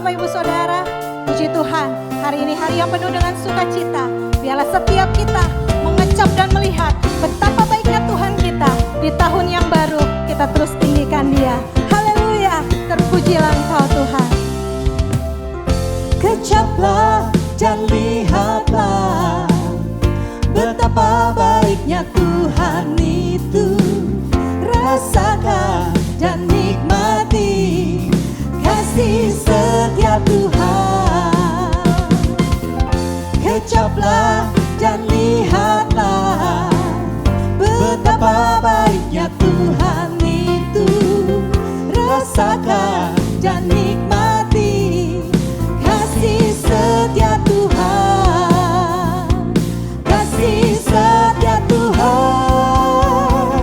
Bapak Ibu Saudara. Puji Tuhan, hari ini hari yang penuh dengan sukacita. Biarlah setiap kita mengecap dan melihat betapa baiknya Tuhan kita. Di tahun yang baru kita terus tinggikan Dia. Haleluya, terpujilah Engkau Tuhan. Kecaplah dan lihatlah betapa baiknya Tuhan itu. Rasakan dan nikmati kasih setia Tuhan. Kecaplah dan lihatlah betapa baiknya Tuhan itu. Rasakan dan nikmati kasih setia Tuhan. Kasih setia Tuhan.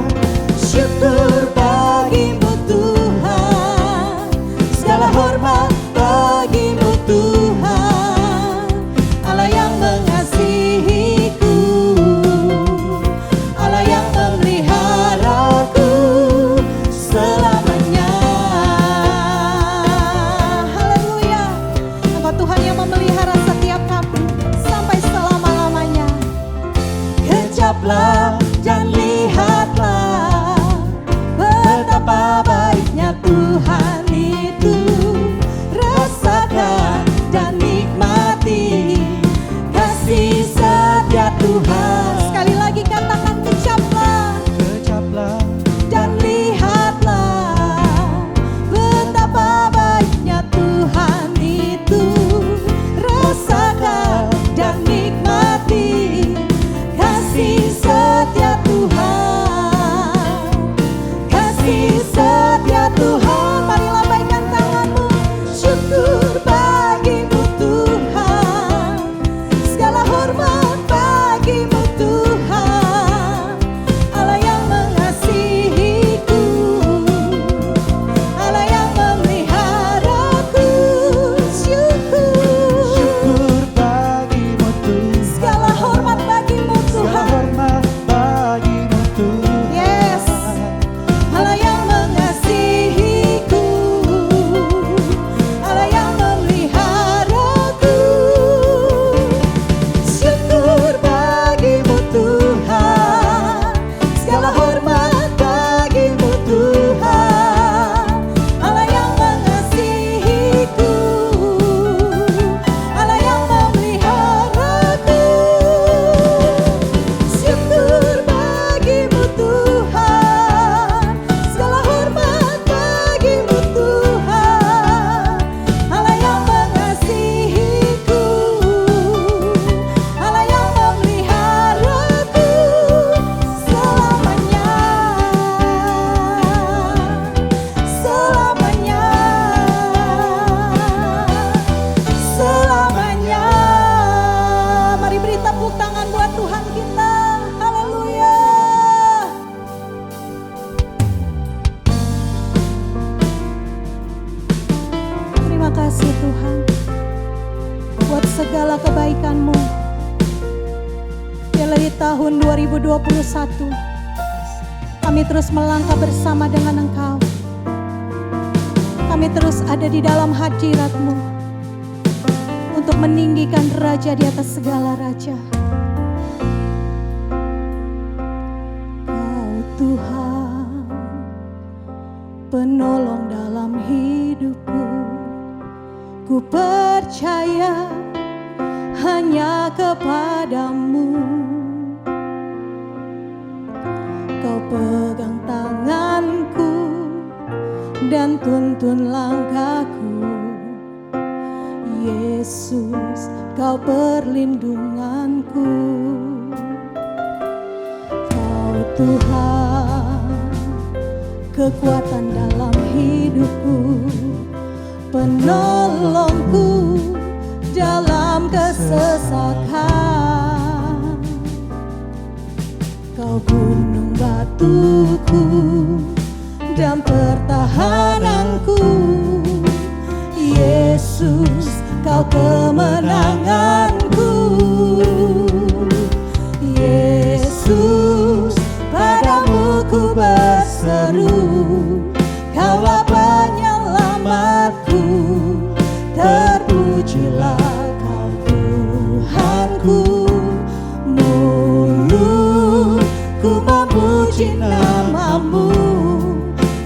Syukur bagimu Tuhan. Segala hormat bagimu Tuhan. Allah yang mengasihiku, Allah yang memeliharaku selamanya. Haleluya, Engkau Tuhan yang memelihara setiap kami sampai selama-lamanya. Kecaplah dan lihatlah betapa baiknya Tuhan itu. Rasakan dan nikmati kasih setia Tuhan. Sekali lagi katakan kecaplah Kecaplah dan lihatlah betapa baiknya Tuhan itu. rasakan dan nikmati kasih setia Tuhan. Kasih setia Tuhan. Mari lambaikan tanganmu. Syukur bagimu Tuhan. Segala hormat bagimu Tuhan. Allah yang mengasihiku, Allah yang memeliharaku. Syukur, Syukur bagimu Tuhan. segala hormat bagimu Segala Tuhan. hormat bagimu Tuhan. Yes, Allah yang mengasihiku, Allah yang memeliharaku. Syukur bagimu Tuhan. Segala hormat bagimu Tuhan. Allah yang mengasihiku, Allah yang memeliharaku. Syukur bagimu Tuhan. Segala hormat bagimu Tuhan. Allah yang mengasihiku, Allah yang memeliharaku selamanya. Selamanya. Selamanya. Mari beri tepuk tangan buat Tuhan kita. Haleluya. Terima kasih Tuhan buat segala kebaikan-Mu. Biarlah di tahun 2021 kami terus melangkah bersama dengan Engkau. Kami terus ada di dalam hadirat-Mu untuk meninggikan Raja di atas segala raja. Kau Tuhan, penolong dalam hidupku. Ku percaya hanya kepadamu. Kau pegang tanganku dan tuntun langkahku. Yesus, Kau perlindunganku. Kau Tuhan, kekuatan dalam hidupku, penolongku dalam kesesakan. Kau gunung batuku dan pertahananku. Yesus, Kau kemenanganku. Yesus, padamu ku berseru. Kaulah penyelamatku. memuji namamu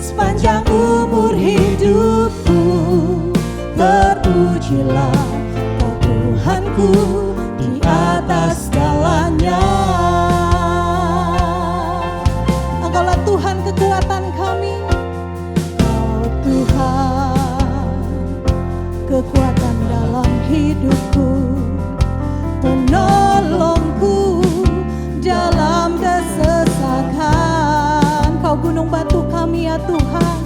sepanjang umur hidupku. Terpujilah kau Tuhanku di atas segalanya. Engkaulah Tuhan kekuatan kami, Kau Tuhan kekuatan dalam hidupku, penolongku dalam kesesakan. Kau gunung batu kami ya Tuhan,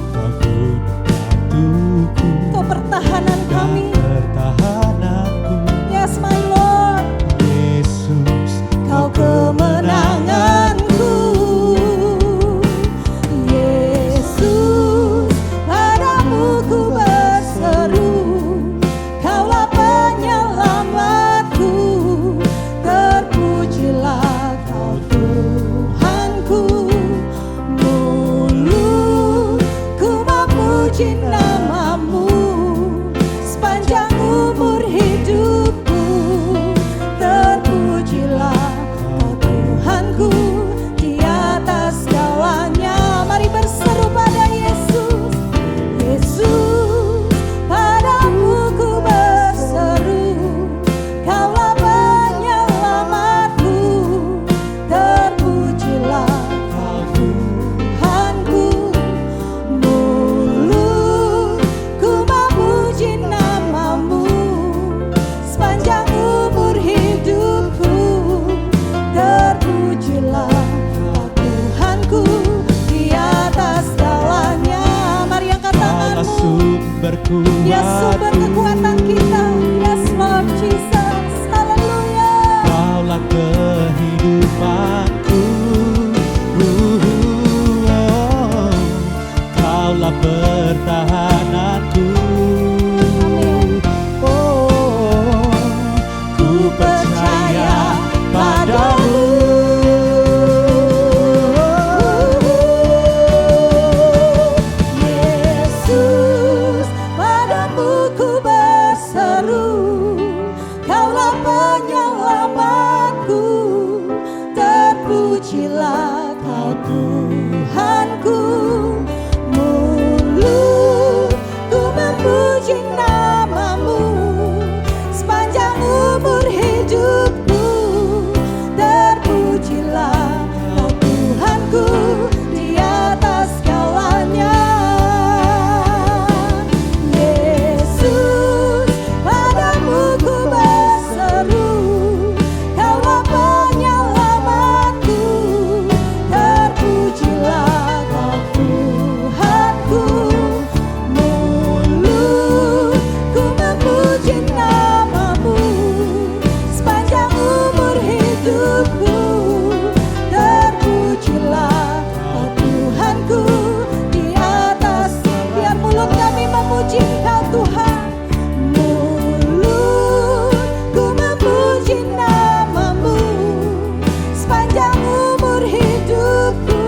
Kau pertahanan kami. Yes my Lord, Yesus, Kau kemenanganku. Yesus, padamu ku berseru, Kaulah penyelamatku. Terpujilah Kau Tuhanku, mulutku memuji namamu sepanjang umur hidupku. Terpujilah Kau Tuhanku di atas segalanya. Mari berseru pada Yesus. Yesus, padamu ku berseru, Kaulah penyelamatku. Terpujilah Kau Tuhanku, mulutku memuji namamu sepanjang umur hidupku. Terpujilah Kau Tuhanku di atas segalanya. Mari angkat Kaulah tanganmu. sumberku, Dia sumber kekuatan kita. Yes Lord Jesus, haleluya. Kaulah kehidupanku, Kaulah pertahananku. Oh, ku percaya padamu. Yesus, padamu ku berseru, Kaulah penyelamatku. Terpujilah Kau Tuhanku, mulutku memuji namamu sepanjang umur hidupku. Terpujilah Kau Tuhanku di atas segalanya. Yesus, padamu ku berseru, Kaulah penyelamatku. Terpujilah Kau Tuhanku, mulutku memuji namamu sepanjang umur hidupku. Terpujilah Kau Tuhanku di atas. Biar mulut kami memuji Engkau Tuhan, mulutku memuji namamu sepanjang umur hidupku.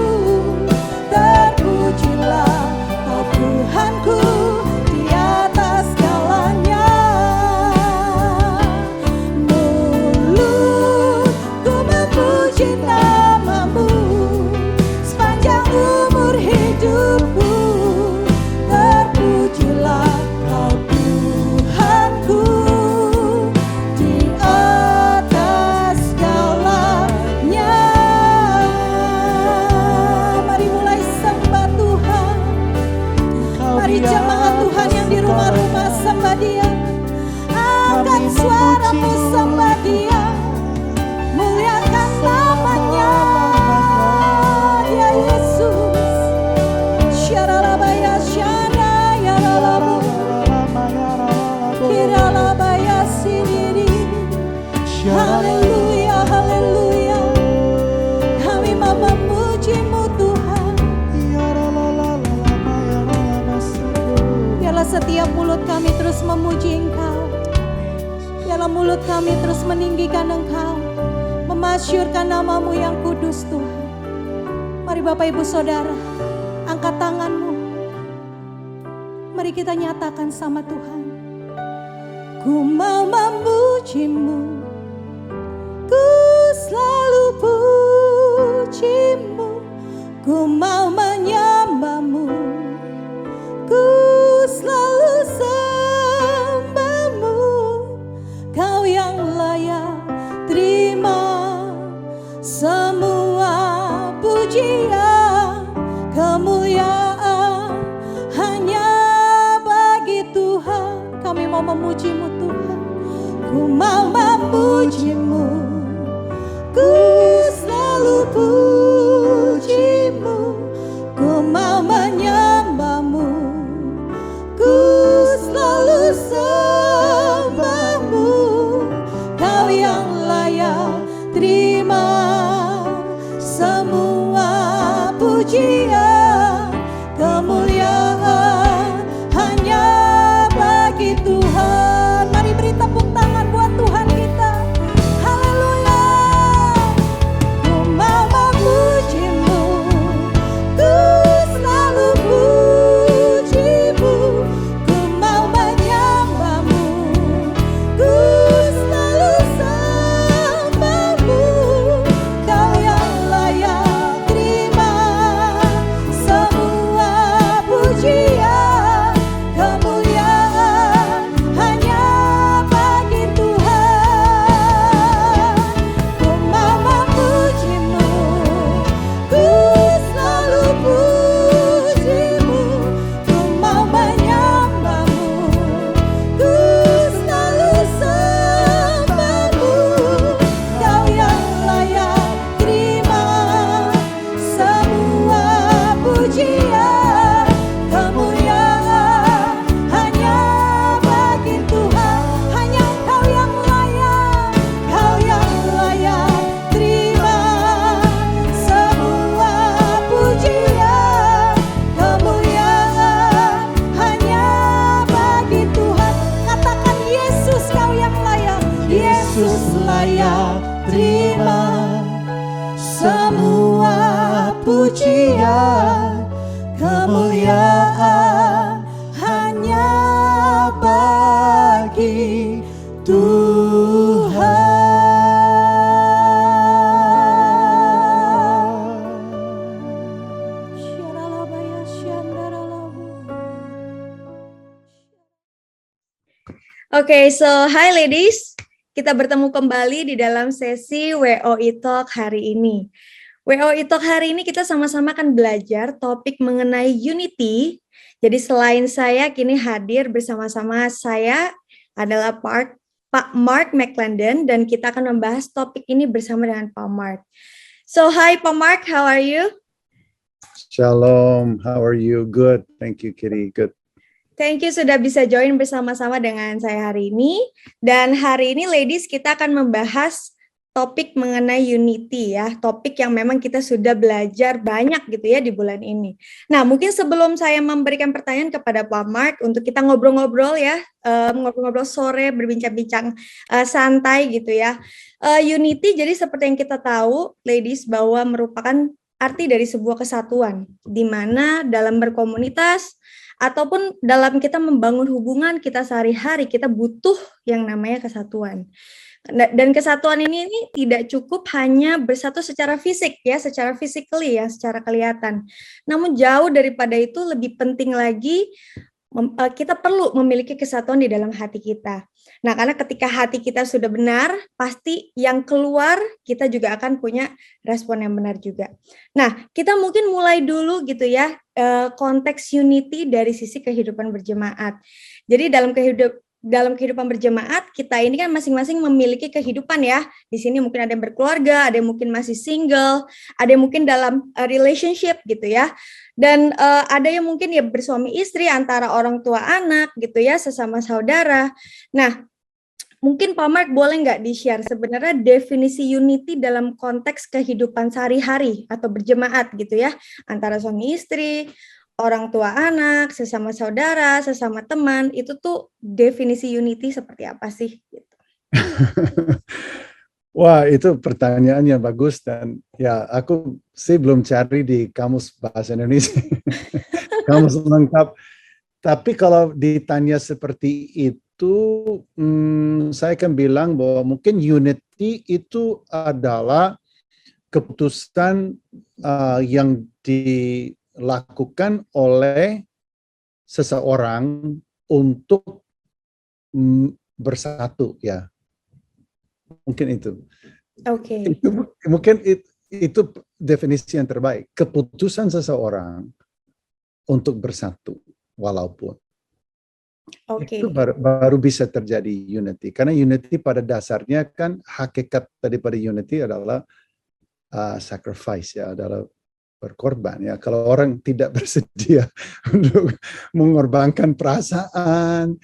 Terpujilah Kau Tuhanku di atas segalanya. Mulutku memuji namamu sepanjang umur hidupku. Terpujilah Kau Tuhanku di atas segalanya. Mari mulai sembah Tuhan. Mari jemaat Tuhan yang di rumah-rumah sembah Dia. Angkat suaramu sembah Dia. Muliakan namanya, Dia Yesus. Syaralabaya syana ya lalabu, kiralabaya sendiri. Haleluya, haleluya. Kami mau memuji-Mu Tuhan. Biarlah setiap mulut kami terus memuji Engkau. Biarlah mulut kami terus meninggikan Engkau, memasyurkan nama-Mu yang kudus Tuhan. Mari Bapak Ibu Saudara, angkat tanganmu. Mari kita nyatakan sama Tuhan. Ku mau memuji-Mu, ku selalu puji-Mu, ku mau menyembahmu, ku selalu sembahmu. Kau yang layak terima semua pujian, kemuliaan hanya bagi Tuhan. Kami mau memujimu Tuhan, ku mau memujimu, ku selalu pujimu, ku mau menyembahmu, ku selalu sembahmu. Kau yang layak terima semua pujian, kemuliaan hanya bagi Tuhan. Mari beri tepuk tangan buat Tuhan kita. Haleluya. Ku mau memujimu, ku selalu pujimu, ku mau menyembahmu, ku selalu sembahmu. Kau yang layak terima semua pujian, kemuliaan hanya bagi Tuhan. Ku mau memujimu, ku selalu pujimu, ku mau menyembahmu, ku selalu sembahmu. Kau yang layak terima semua pujian, kemuliaan hanya bagi Tuhan. Hanya Engkau yang layak, Kau yang layak terima semua pujian, kemuliaan hanya bagi Tuhan. Katakan Yesus, Kau yang layak, Yesus layak terima semua pujian, kemuliaan hanya bagi Oke, so hi ladies. Kita bertemu kembali di dalam sesi WOI Talk hari ini. WOI Talk hari ini kita sama-sama akan belajar topik mengenai unity. Jadi selain saya kini hadir bersama-sama saya adalah Pak Mark McClendon dan kita akan membahas topik ini bersama dengan Pak Mark. So hi Pak Mark, how are you? Shalom, how are you? Good, thank you Kitty, good. Thank you sudah bisa join bersama-sama dengan saya hari ini. Dan hari ini ladies kita akan membahas topik mengenai unity ya. Topik yang memang kita sudah belajar banyak gitu ya di bulan ini. Nah mungkin sebelum saya memberikan pertanyaan kepada Pak Mark untuk kita ngobrol-ngobrol ya. Ngobrol-ngobrol sore berbincang-bincang santai gitu ya. Unity jadi seperti yang kita tahu ladies bahwa merupakan arti dari sebuah kesatuan. Di mana dalam berkomunitas ataupun dalam kita membangun hubungan kita sehari-hari, kita butuh yang namanya kesatuan. Dan kesatuan ini tidak cukup hanya bersatu secara fisik ya, secara physically ya, secara kelihatan. Namun jauh daripada itu lebih penting lagi kita perlu memiliki kesatuan di dalam hati kita. Nah, karena ketika hati kita sudah benar, pasti yang keluar kita juga akan punya respon yang benar juga. Nah, kita mungkin mulai dulu gitu ya, konteks unity dari sisi kehidupan berjemaat. Jadi dalam kehidupan berjemaat, kita ini kan masing-masing memiliki kehidupan ya. Di sini mungkin ada yang berkeluarga, ada yang mungkin masih single, ada yang mungkin dalam relationship gitu ya. Dan ada yang mungkin ya bersuami istri, antara orang tua anak gitu ya, sesama saudara. Nah, mungkin Pak Mark boleh nggak di-share sebenarnya definisi unity dalam konteks kehidupan sehari-hari atau berjemaat gitu ya, antara suami istri, orang tua anak, sesama saudara, sesama teman, itu tuh definisi unity seperti apa sih? Gitu. Wah, itu pertanyaannya bagus dan ya aku sih belum cari di kamus bahasa Indonesia, kamus lengkap. Tapi kalau ditanya seperti itu, saya akan bilang bahwa mungkin unity itu adalah keputusan yang dilakukan oleh seseorang untuk bersatu, ya. Mungkin itu. Oke. Itu definisi yang terbaik. Keputusan seseorang untuk bersatu, walaupun. Oke. Itu baru bisa terjadi unity. Karena unity pada dasarnya kan hakikat daripada unity adalah sacrifice, ya, adalah berkorban, ya. Kalau orang tidak bersedia untuk mengorbankan perasaan,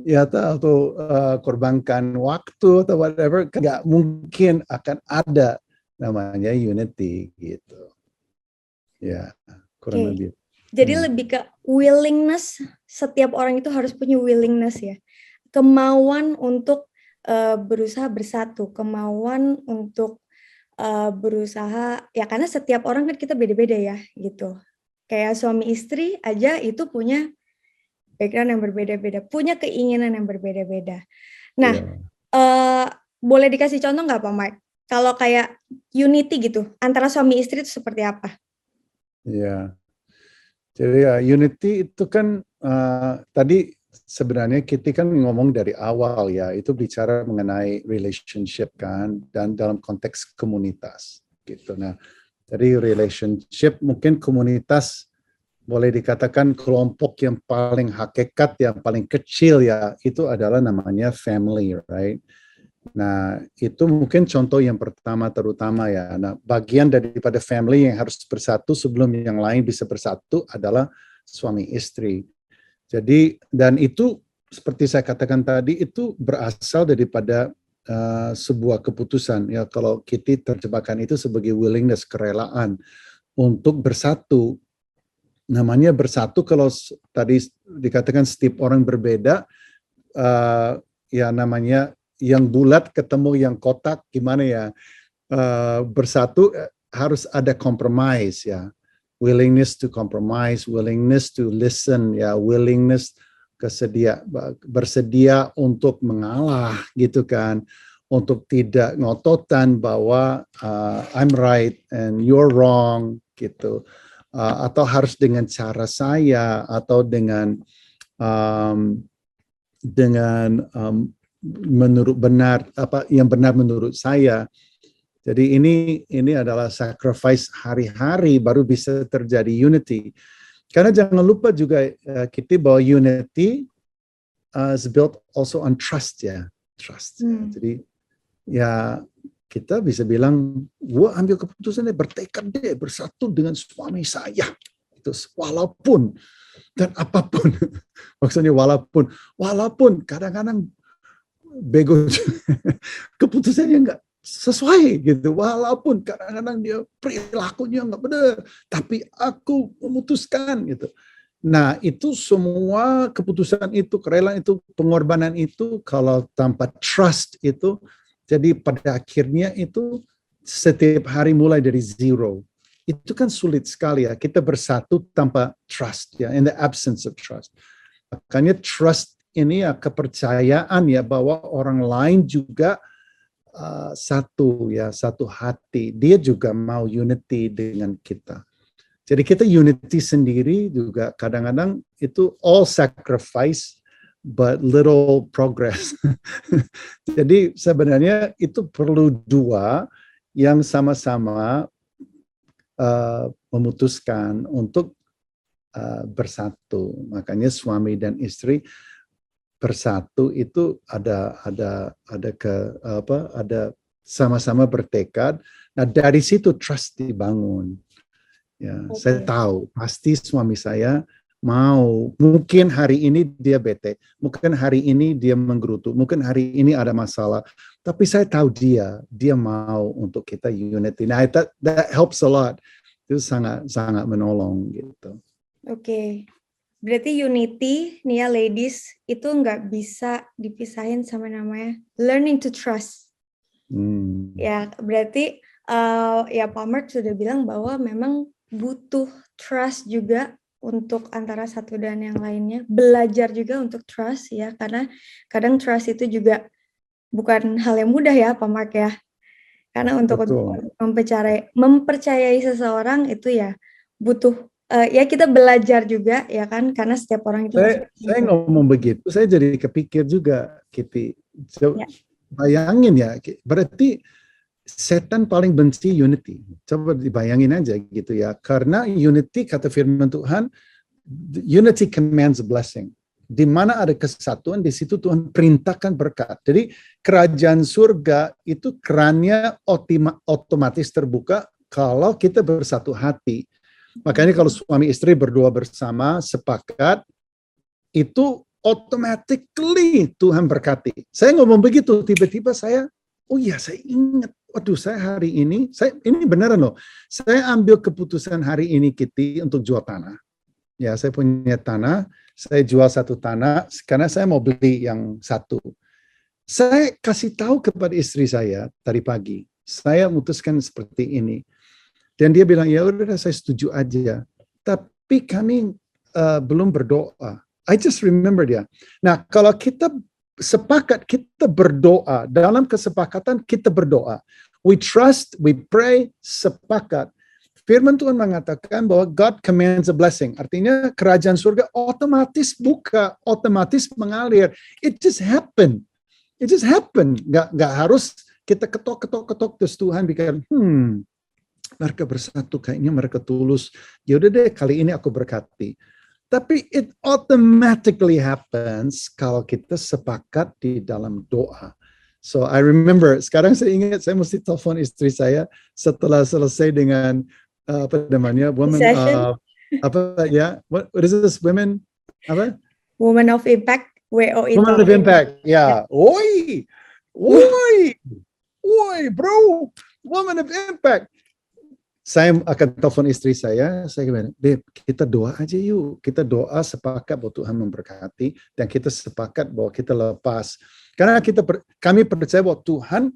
ya, atau korbankan waktu atau whatever, nggak mungkin akan ada namanya unity, gitu. Ya, kurang lebih. Jadi lebih ke willingness, setiap orang itu harus punya willingness, ya. Kemauan untuk berusaha bersatu, kemauan untuk berusaha, ya, karena setiap orang kan kita beda-beda, ya, gitu. Kayak suami istri aja itu punya background yang berbeda-beda, punya keinginan yang berbeda-beda. Nah, boleh dikasih contoh nggak Pak Mike? Kalau kayak unity gitu, antara suami istri itu seperti apa? Ya, jadi ya unity itu kan tadi sebenarnya kita kan ngomong dari awal, ya, itu bicara mengenai relationship kan, dan dalam konteks komunitas gitu. Nah, dari relationship mungkin komunitas boleh dikatakan kelompok yang paling hakikat, yang paling kecil, ya, itu adalah namanya family, right? Nah, itu mungkin contoh yang pertama terutama, ya. Nah, bagian daripada family yang harus bersatu sebelum yang lain bisa bersatu adalah suami istri. Jadi, dan itu seperti saya katakan tadi, itu berasal daripada sebuah keputusan, ya. Kalau kita terjemahkan itu sebagai willingness, kerelaan untuk bersatu. Namanya bersatu kalau tadi dikatakan setiap orang berbeda, ya, namanya yang bulat ketemu yang kotak, gimana, ya, bersatu harus ada compromise, ya. Willingness to compromise, willingness to listen, ya, willingness bersedia untuk mengalah, gitu kan, untuk tidak ngototan bahwa I'm right and you're wrong, gitu. Atau harus dengan cara saya, atau dengan menurut benar, apa yang benar menurut saya. Jadi ini adalah sacrifice hari-hari baru bisa terjadi unity. Karena jangan lupa juga kita bahwa unity is built also on trust, ya, trust. Jadi ya kita bisa bilang, gua ambil keputusan deh, bertekad deh bersatu dengan suami saya, itu walaupun dan apapun. Maksudnya walaupun kadang-kadang bego keputusannya nggak sesuai, gitu. Walaupun kadang-kadang dia perilakunya nggak benar, tapi aku memutuskan, gitu. Nah, itu semua keputusan itu, kerelaan itu, pengorbanan itu, kalau tanpa trust itu, jadi pada akhirnya itu setiap hari mulai dari zero. Itu kan sulit sekali, ya. Kita bersatu tanpa trust, ya, in the absence of trust. Makanya trust ini, ya, kepercayaan, ya, bahwa orang lain juga satu, ya, satu hati. Dia juga mau unity dengan kita. Jadi kita unity sendiri juga kadang-kadang itu all sacrifice but little progress. Jadi sebenarnya itu perlu dua yang sama-sama memutuskan untuk bersatu. Makanya suami dan istri bersatu itu ada sama-sama bertekad. Nah, dari situ trust dibangun. Ya, saya tahu pasti suami saya mau, mungkin hari ini dia bete, mungkin hari ini dia menggerutu, mungkin hari ini ada masalah, tapi saya tahu dia mau untuk kita unity. Nah, that helps a lot. Itu sangat menolong, gitu. Oke. Berarti unity nih, ya, ladies, itu nggak bisa dipisahin sama namanya learning to trust. Ya, berarti ya Pak Mark sudah bilang bahwa memang butuh trust juga untuk antara satu dan yang lainnya. Belajar juga untuk trust, ya, karena kadang trust itu juga bukan hal yang mudah, ya Pak Mark, ya. Karena untuk Betul. mempercayai seseorang itu ya butuh ya kita belajar juga ya kan, karena setiap orang itu Saya ngomong begitu, saya jadi kepikir juga, Kitty. Ya. Bayangin ya, berarti setan paling benci unity. Coba dibayangin aja gitu ya. Karena unity, kata firman Tuhan, unity commands a blessing. Di mana ada kesatuan, di situ Tuhan perintahkan berkat. Jadi kerajaan surga itu kerannya otomatis terbuka kalau kita bersatu hati. Makanya kalau suami istri berdua bersama sepakat, itu automatically Tuhan berkati. Saya ngomong begitu, tiba-tiba saya, oh iya saya ingat, waduh saya hari ini, ini beneran loh, saya ambil keputusan hari ini Kitty untuk jual tanah. Ya saya punya tanah, saya jual satu tanah karena saya mau beli yang satu. Saya kasih tahu kepada istri saya tadi pagi, saya memutuskan seperti ini. Dan dia bilang, ya udah saya setuju aja. Tapi kami belum berdoa. I just remember dia. Nah, kalau kita sepakat, kita berdoa. Dalam kesepakatan kita berdoa. We trust, we pray, sepakat. Firman Tuhan mengatakan bahwa God commands a blessing. Artinya kerajaan surga otomatis buka, otomatis mengalir. It just happen. It just happen. Nggak harus kita ketok terus Tuhan bikin, mereka bersatu, kayaknya mereka tulus. Ya udah deh, kali ini aku berkati. Tapi it automatically happens kalau kita sepakat di dalam doa. So I remember, sekarang saya ingat, saya mesti telepon istri saya setelah selesai dengan apa namanya, woman apa ya, what is this, women apa? Woman of Impact, WO itu. Woman of Impact, ya. Oi, bro, Woman of Impact. Saya akan telepon istri saya bilang, Beb, kita doa aja yuk. Kita doa sepakat bahwa Tuhan memberkati, dan kita sepakat bahwa kita lepas. Karena kami percaya bahwa Tuhan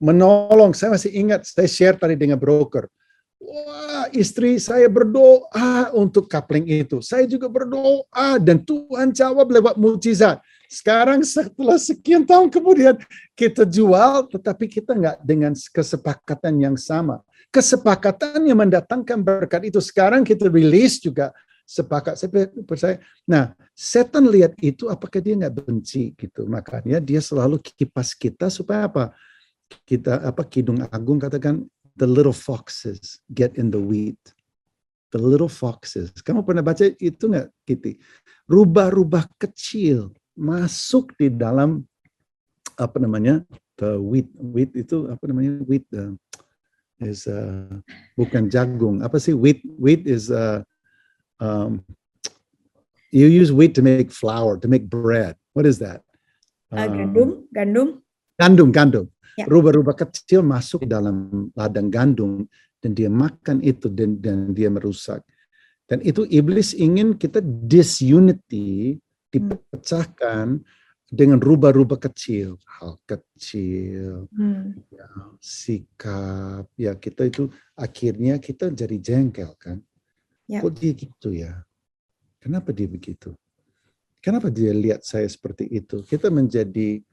menolong. Saya masih ingat, saya share tadi dengan broker. Wah, istri saya berdoa untuk coupling itu. Saya juga berdoa, dan Tuhan jawab lewat mukjizat. Sekarang setelah sekian tahun kemudian, kita jual, tetapi kita nggak dengan kesepakatan yang sama. Kesepakatan yang mendatangkan berkat itu sekarang kita rilis juga sepakat. Saya percaya. Nah, setan lihat itu, apakah dia nggak benci gitu? Makanya dia selalu kipas kita supaya apa? Kita Kidung Agung katakan, the little foxes get in the wheat. The little foxes. Kamu pernah baca itu nggak, Kitty? Rubah-rubah kecil masuk di dalam apa namanya? The wheat. Wheat itu apa namanya? Wheat is bukan jagung. Apa sih wheat? Wheat is you use wheat to make flour, to make bread. What is that? Gandum. Ya. Rubah-rubah kecil masuk dalam ladang gandum, dan dia makan itu, dan dia merusak. Dan itu iblis ingin kita disunity, dipecahkan dengan rubah-rubah kecil, hal kecil, ya, sikap, ya kita itu akhirnya kita jadi jengkel kan? Ya. Kok dia gitu ya? Kenapa dia begitu? Kenapa dia lihat saya seperti itu? Kita menjadi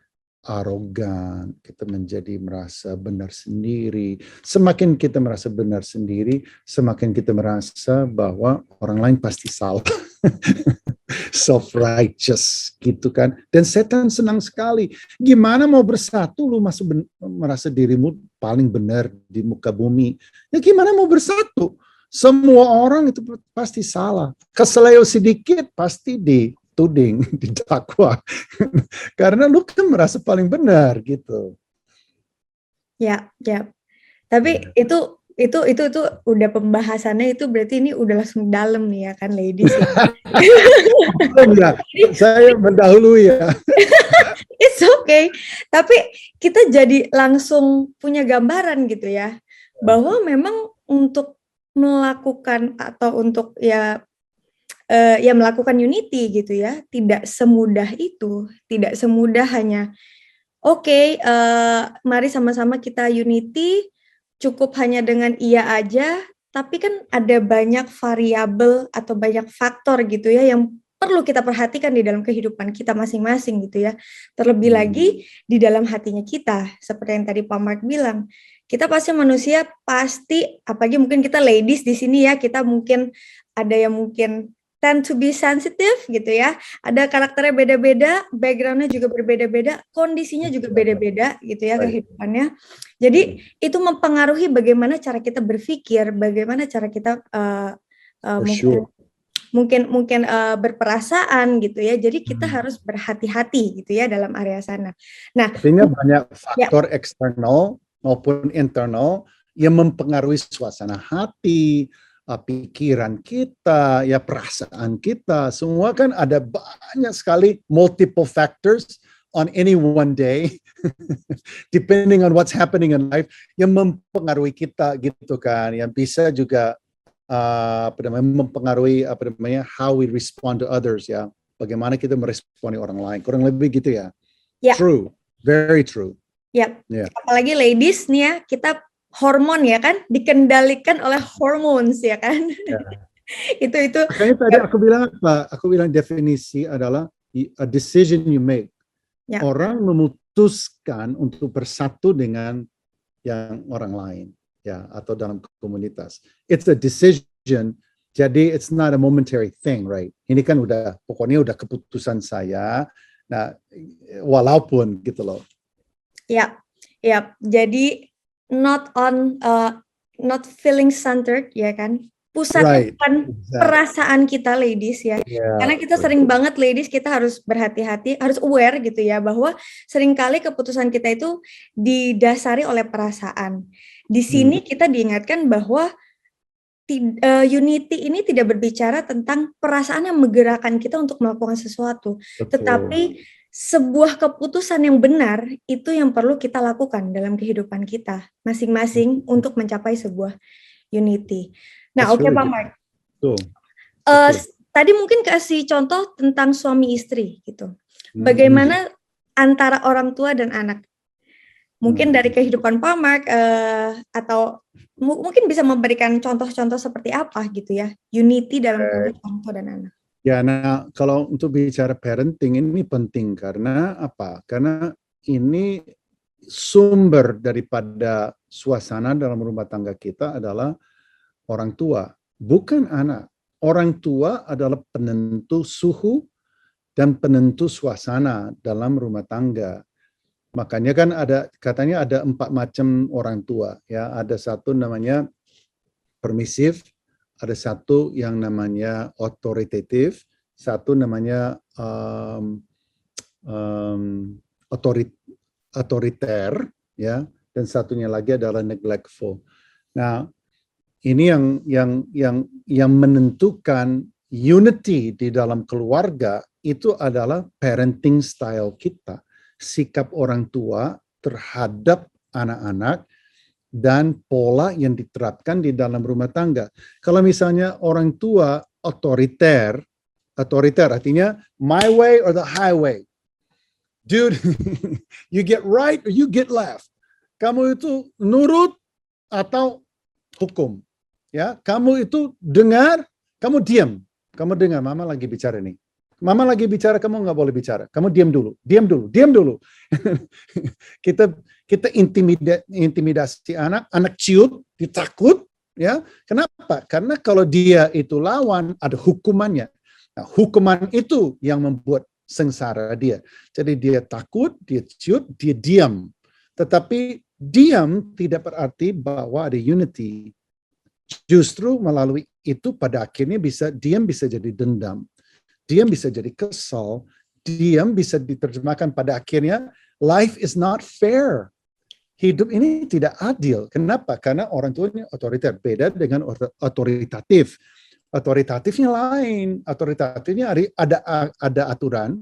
arogan, kita menjadi merasa benar sendiri. Semakin kita merasa benar sendiri, semakin kita merasa bahwa orang lain pasti salah. Self-righteous gitu kan. Dan setan senang sekali. Gimana mau bersatu, lu masih merasa dirimu paling benar di muka bumi. Ya gimana mau bersatu? Semua orang itu pasti salah. Keseleo sedikit pasti dituding, didakwa. Karena lu kan merasa paling benar gitu. Ya. Tapi itu udah pembahasannya, itu berarti ini udah langsung dalam nih ya kan, ladies. Ya, saya mendahului ya. It's okay. Tapi kita jadi langsung punya gambaran gitu ya, bahwa memang untuk melakukan atau untuk melakukan unity gitu ya, tidak semudah itu, tidak semudah hanya mari sama-sama kita unity, cukup hanya dengan iya aja, tapi kan ada banyak variabel atau banyak faktor gitu ya yang perlu kita perhatikan di dalam kehidupan kita masing-masing gitu ya. Terlebih lagi di dalam hatinya kita, seperti yang tadi Pak Mark bilang, kita pasti manusia apalagi mungkin kita ladies di sini ya, kita mungkin ada yang mungkin tend to be sensitive gitu ya. Ada karakternya beda-beda, backgroundnya juga berbeda-beda, kondisinya juga beda-beda gitu ya kehidupannya. Jadi itu mempengaruhi bagaimana cara kita berpikir, bagaimana cara kita mungkin berperasaan gitu ya. Jadi kita harus berhati-hati gitu ya dalam area sana. Nah, artinya banyak faktor eksternal maupun internal yang mempengaruhi suasana hati, pikiran kita, ya perasaan kita, semua kan ada banyak sekali multiple factors on any one day, depending on what's happening in life, yang mempengaruhi kita gitu kan, yang bisa juga mempengaruhi how we respond to others ya, bagaimana kita meresponi orang lain, kurang lebih gitu ya. True, very true. Apalagi ladies nih ya, kita hormon ya kan, dikendalikan oleh hormones ya kan. itu makanya tadi aku bilang definisi adalah a decision you make. Orang memutuskan untuk bersatu dengan yang orang lain ya, atau dalam komunitas. It's a decision, jadi it's not a momentary thing, right? Ini kan pokoknya udah keputusan saya. Nah, walaupun gitu loh. Jadi not feeling centered ya kan, pusat bukan perasaan kita ladies ya, karena kita sering banget ladies, kita harus berhati-hati, harus aware gitu ya, bahwa seringkali keputusan kita itu didasari oleh perasaan. Di sini kita diingatkan bahwa unity ini tidak berbicara tentang perasaan yang menggerakkan kita untuk melakukan sesuatu. Betul. Tetapi sebuah keputusan yang benar itu yang perlu kita lakukan dalam kehidupan kita masing-masing untuk mencapai sebuah unity. Nah, oke, Pak Mark. Tadi mungkin kasih contoh tentang suami istri gitu. Bagaimana antara orang tua dan anak? Mungkin dari kehidupan Pak Mark atau mungkin bisa memberikan contoh-contoh seperti apa gitu ya, unity dalam konteks orang tua dan anak. Ya, nah kalau untuk bicara parenting ini penting karena apa? Karena ini sumber daripada suasana dalam rumah tangga kita adalah orang tua, bukan anak. Orang tua adalah penentu suhu dan penentu suasana dalam rumah tangga. Makanya kan katanya ada 4 macam orang tua ya. Ada satu namanya permisif, ada satu yang namanya otoritatif, satu namanya otoriter ya, dan satunya lagi adalah neglectful. Nah, ini yang menentukan unity di dalam keluarga itu adalah parenting style kita, sikap orang tua terhadap anak-anak dan pola yang diterapkan di dalam rumah tangga. Kalau misalnya orang tua otoriter artinya my way or the highway. Dude, you get right or you get left. Kamu itu nurut atau hukum. Ya, kamu itu dengar, kamu diam. Kamu dengar, mama lagi bicara nih. Mama lagi bicara, kamu nggak boleh bicara. Kamu diam dulu. Kita intimidasi anak ciut, ditakut, ya. Kenapa? Karena kalau dia itu lawan, ada hukumannya. Nah, hukuman itu yang membuat sengsara dia. Jadi dia takut, dia ciut, dia diam. Tetapi diam tidak berarti bahwa ada unity. Justru melalui itu pada akhirnya diam bisa jadi dendam. Diam bisa jadi kesal, diam bisa diterjemahkan pada akhirnya life is not fair. Hidup ini tidak adil. Kenapa? Karena orang tuanya otoriter, beda dengan otoritatif. Otoritatifnya lain. Otoritatifnya ada aturan,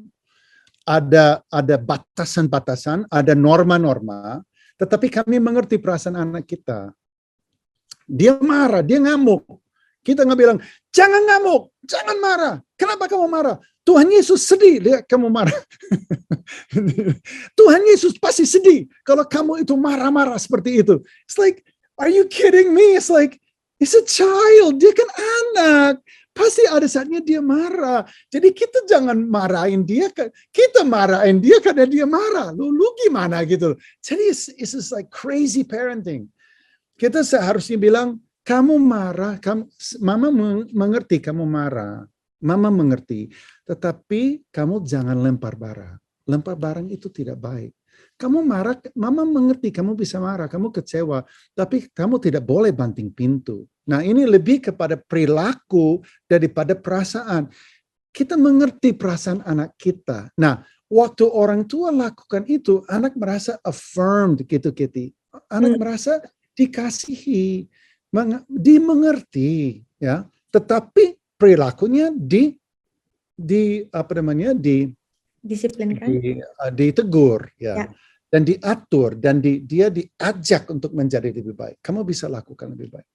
ada batasan-batasan, ada norma-norma, tetapi kami mengerti perasaan anak kita. Dia marah, dia ngamuk. Kita nggak bilang, jangan ngamuk, jangan marah. Kenapa kamu marah? Tuhan Yesus sedih lihat kamu marah. Tuhan Yesus pasti sedih kalau kamu itu marah-marah seperti itu. It's like, are you kidding me? It's like, it's a child, dia kan anak. pasti ada saatnya dia marah. Jadi kita jangan marahin dia, kita marahin dia karena dia marah. Lu gimana gitu. Jadi it's just like crazy parenting. Kita seharusnya bilang, kamu marah, mama mengerti kamu marah. Mama mengerti, tetapi kamu jangan lempar barang. Lempar barang itu tidak baik. Kamu marah, mama mengerti kamu bisa marah, kamu kecewa, tapi kamu tidak boleh banting pintu. Nah, ini lebih kepada perilaku daripada perasaan. Kita mengerti perasaan anak kita. Nah, waktu orang tua lakukan itu, anak merasa affirmed gitu, Kitty. Anak merasa dikasihi, dimengerti, ya. Tetapi perilakunya disiplinkan, ditegur, ya. Dan diatur, dan dia diajak untuk menjadi lebih baik. Kamu bisa lakukan lebih baik.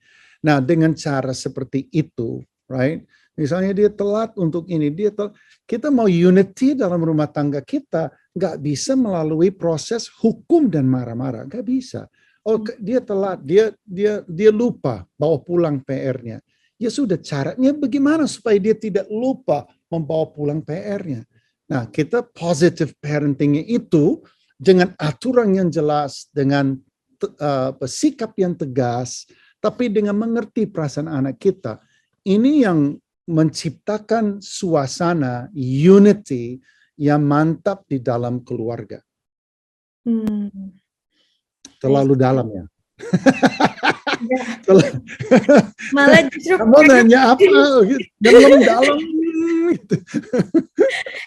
Nah, dengan cara seperti itu, right? Misalnya dia telat untuk ini, kita mau unity dalam rumah tangga kita, nggak bisa melalui proses hukum dan marah-marah, nggak bisa. Oh, dia telat, dia lupa bawa pulang PR-nya. Ya sudah, caranya bagaimana supaya dia tidak lupa membawa pulang PR-nya. Nah, kita positive parenting-nya itu dengan aturan yang jelas, dengan sikap yang tegas, tapi dengan mengerti perasaan anak kita. Ini yang menciptakan suasana unity yang mantap di dalam keluarga. Terlalu dalam ya. Malah justru kamu nanya apa? Dalam.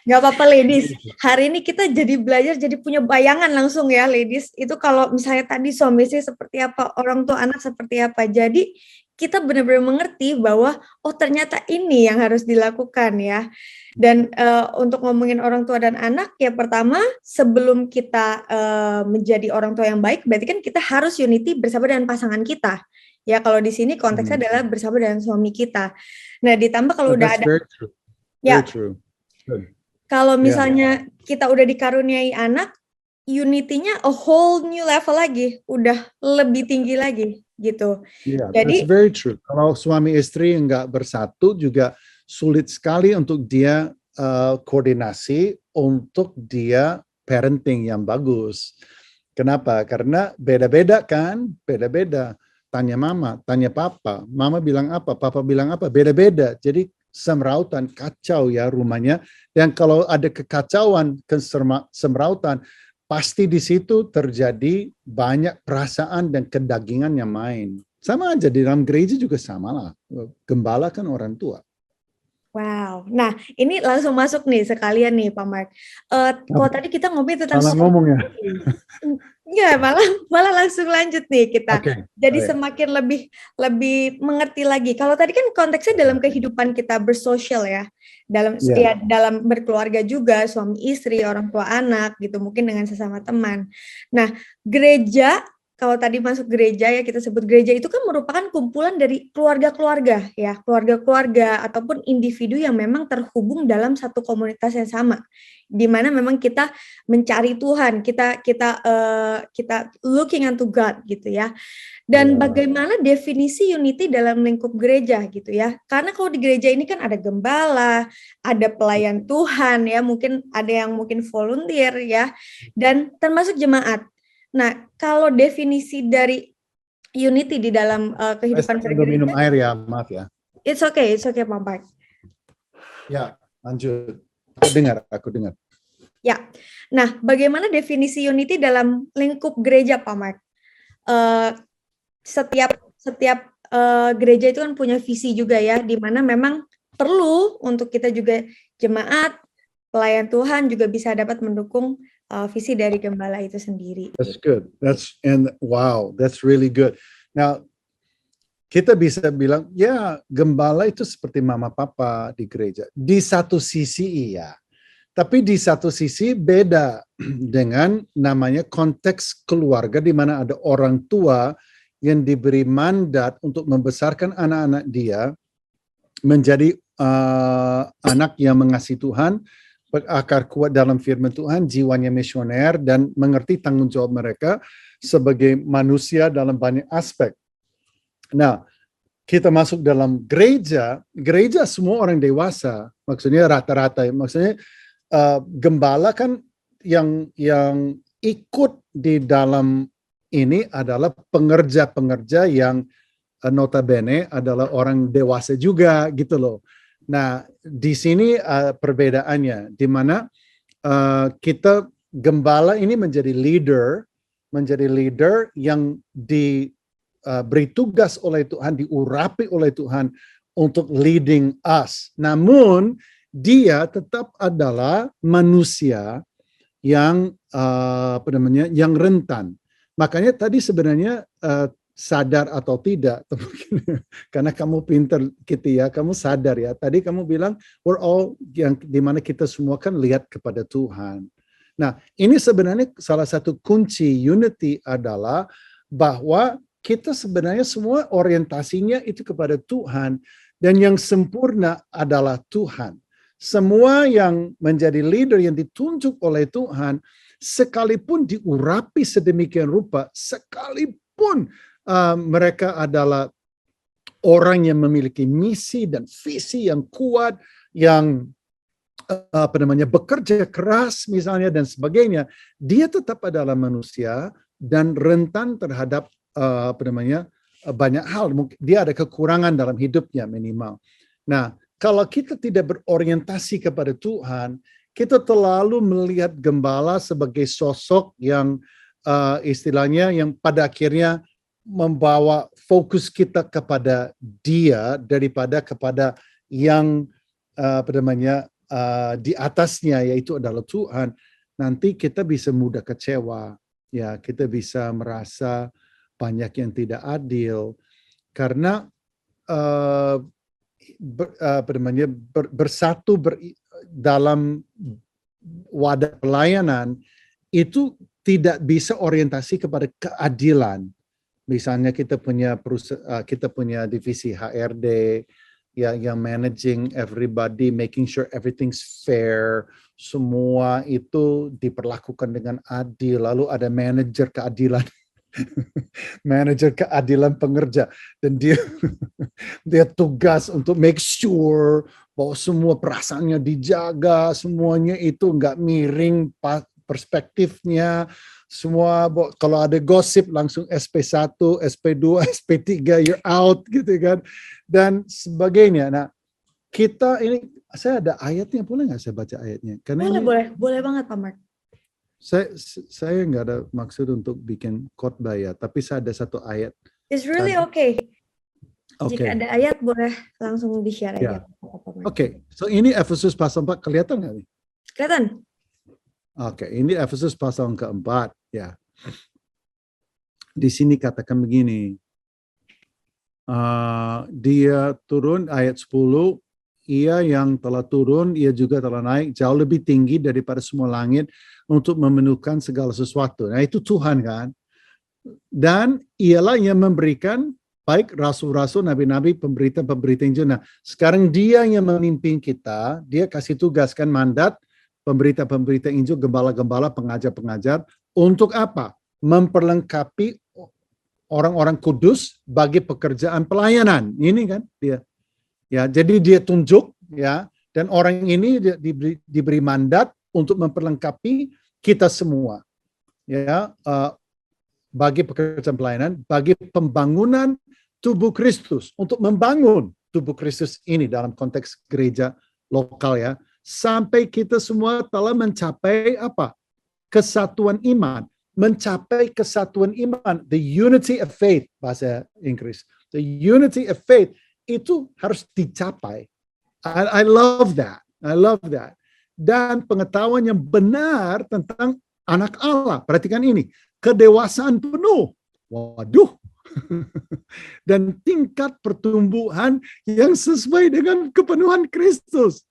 Gak apa-apa ladies, hari ini kita jadi belajar, jadi punya bayangan langsung ya ladies. Itu kalau misalnya tadi suami istri seperti apa, orang tua anak seperti apa. Jadi kita benar-benar mengerti bahwa oh ternyata ini yang harus dilakukan ya. Dan untuk ngomongin orang tua dan anak, ya pertama sebelum kita menjadi orang tua yang baik, berarti kan kita harus unity bersama dengan pasangan kita. Ya kalau di sini konteksnya adalah bersama dengan suami kita. Nah ditambah kalau udah ada, ya. Kalau misalnya kita udah dikaruniai anak, unity-nya a whole new level lagi, udah lebih tinggi lagi gitu. Yeah, jadi that's very true. Kalau suami istri nggak bersatu juga sulit sekali untuk dia koordinasi untuk dia parenting yang bagus. Kenapa? Karena beda-beda kan, beda-beda. Tanya mama, tanya papa, mama bilang apa, papa bilang apa, beda-beda. Jadi semrautan, kacau ya rumahnya. Dan kalau ada kekacauan, kesemrautan, pasti di situ terjadi banyak perasaan dan kedagingan yang main. Sama aja di dalam gereja juga sama lah. Gembala kan orang tua. Wow, nah ini langsung masuk nih sekalian nih Pak Mark. Kalau tadi kita ngomongin tentang ngomong ya. Ya, malah langsung lanjut nih kita. Jadi semakin lebih mengerti lagi. Kalau tadi kan konteksnya dalam kehidupan kita bersosial ya, dalam berkeluarga juga, suami istri, orang tua anak gitu, mungkin dengan sesama teman. Nah, gereja, kalau tadi masuk gereja ya, kita sebut gereja itu kan merupakan kumpulan dari keluarga-keluarga ya, keluarga-keluarga ataupun individu yang memang terhubung dalam satu komunitas yang sama, di mana memang kita mencari Tuhan, kita looking unto God gitu ya. Dan bagaimana definisi unity dalam lingkup gereja gitu ya? Karena kalau di gereja ini kan ada gembala, ada pelayan Tuhan ya, mungkin ada yang mungkin volunteer ya, dan termasuk jemaat. Nah, kalau definisi dari unity di dalam kehidupan bergereja. Minum air ya, maaf ya. It's okay Pak Mark. Ya, lanjut. Aku dengar. Ya, nah bagaimana definisi unity dalam lingkup gereja Pak Mark? Setiap gereja itu kan punya visi juga ya, di mana memang perlu untuk kita juga jemaat, pelayan Tuhan juga bisa dapat mendukung visi dari gembala itu sendiri. That's good. That's really good. Now, kita bisa bilang, ya gembala itu seperti mama papa di gereja. Di satu sisi iya, tapi di satu sisi beda dengan namanya konteks keluarga di mana ada orang tua yang diberi mandat untuk membesarkan anak-anak dia menjadi anak yang mengasihi Tuhan, berakar kuat dalam firman Tuhan, jiwanya misioner, dan mengerti tanggung jawab mereka sebagai manusia dalam banyak aspek. Nah, kita masuk dalam gereja semua orang dewasa, maksudnya rata-rata, maksudnya gembala kan yang ikut di dalam ini adalah pengerja-pengerja yang notabene adalah orang dewasa juga gitu loh. Nah, di sini perbedaannya, di mana kita gembala ini menjadi leader yang diberi tugas oleh Tuhan, diurapi oleh Tuhan untuk leading us. Namun dia tetap adalah manusia yang yang rentan. Makanya tadi sebenarnya sadar atau tidak, karena kamu pinter gitu ya, kamu sadar ya. Tadi kamu bilang we're all, yang dimana kita semua kan lihat kepada Tuhan. Nah, ini sebenarnya salah satu kunci unity adalah bahwa kita sebenarnya semua orientasinya itu kepada Tuhan, dan yang sempurna adalah Tuhan. Semua yang menjadi leader yang ditunjuk oleh Tuhan, sekalipun diurapi sedemikian rupa, sekalipun mereka adalah orang yang memiliki misi dan visi yang kuat, yang bekerja keras misalnya dan sebagainya, dia tetap adalah manusia dan rentan terhadap banyak hal. Dia ada kekurangan dalam hidupnya minimal. Nah, kalau kita tidak berorientasi kepada Tuhan, kita terlalu melihat gembala sebagai sosok yang istilahnya yang pada akhirnya membawa fokus kita kepada dia daripada kepada yang di atasnya, yaitu adalah Tuhan. Nanti kita bisa mudah kecewa, ya, kita bisa merasa banyak yang tidak adil karena bersatu dalam wadah pelayanan itu tidak bisa orientasi kepada keadilan. Misalnya kita punya divisi HRD yang managing everybody, making sure everything's fair, semua itu diperlakukan dengan adil. Lalu ada manajer keadilan, manajer keadilan pengerja, dan dia tugas untuk make sure bahwa semua perasaannya dijaga, semuanya itu nggak miring perspektifnya. Semua, kalau ada gosip langsung SP1, SP2, SP3, you're out gitu kan, dan sebagainya. Nah, kita ini, saya ada ayatnya, boleh nggak saya baca ayatnya? Karena boleh banget Pak Mark. Saya nggak ada maksud untuk bikin khotbah ya, tapi saya ada satu ayat. It's really okay. Okay. Jika ada ayat boleh langsung di-share aja. Oke, so ini Efesus pasal 4, kelihatan nggak nih? Kelihatan. Oke, ini Efesus pasal keempat, ya. Di sini katakan begini, dia turun, ayat 10, ia yang telah turun, ia juga telah naik jauh lebih tinggi daripada semua langit untuk memenuhkan segala sesuatu. Nah, itu Tuhan kan. Dan ialah yang memberikan baik rasul-rasul, nabi-nabi, pemberita-pemberita Injil. Nah, sekarang dia yang memimpin kita, dia kasih tugas kan, mandat, pemberita-pemberita Injil, gembala-gembala, pengajar-pengajar, untuk apa? Memperlengkapi orang-orang kudus bagi pekerjaan pelayanan. Ini kan dia. Ya, jadi dia tunjuk ya, dan orang ini diberi mandat untuk memperlengkapi kita semua. Ya, bagi pekerjaan pelayanan, bagi pembangunan tubuh Kristus, untuk membangun tubuh Kristus ini dalam konteks gereja lokal ya. Sampai kita semua telah mencapai apa? Kesatuan iman. Mencapai kesatuan iman. The unity of faith, bahasa Inggris. The unity of faith itu harus dicapai. I love that. I love that. Dan pengetahuan yang benar tentang anak Allah. Perhatikan ini. Kedewasaan penuh. Waduh. Dan tingkat pertumbuhan yang sesuai dengan kepenuhan Kristus.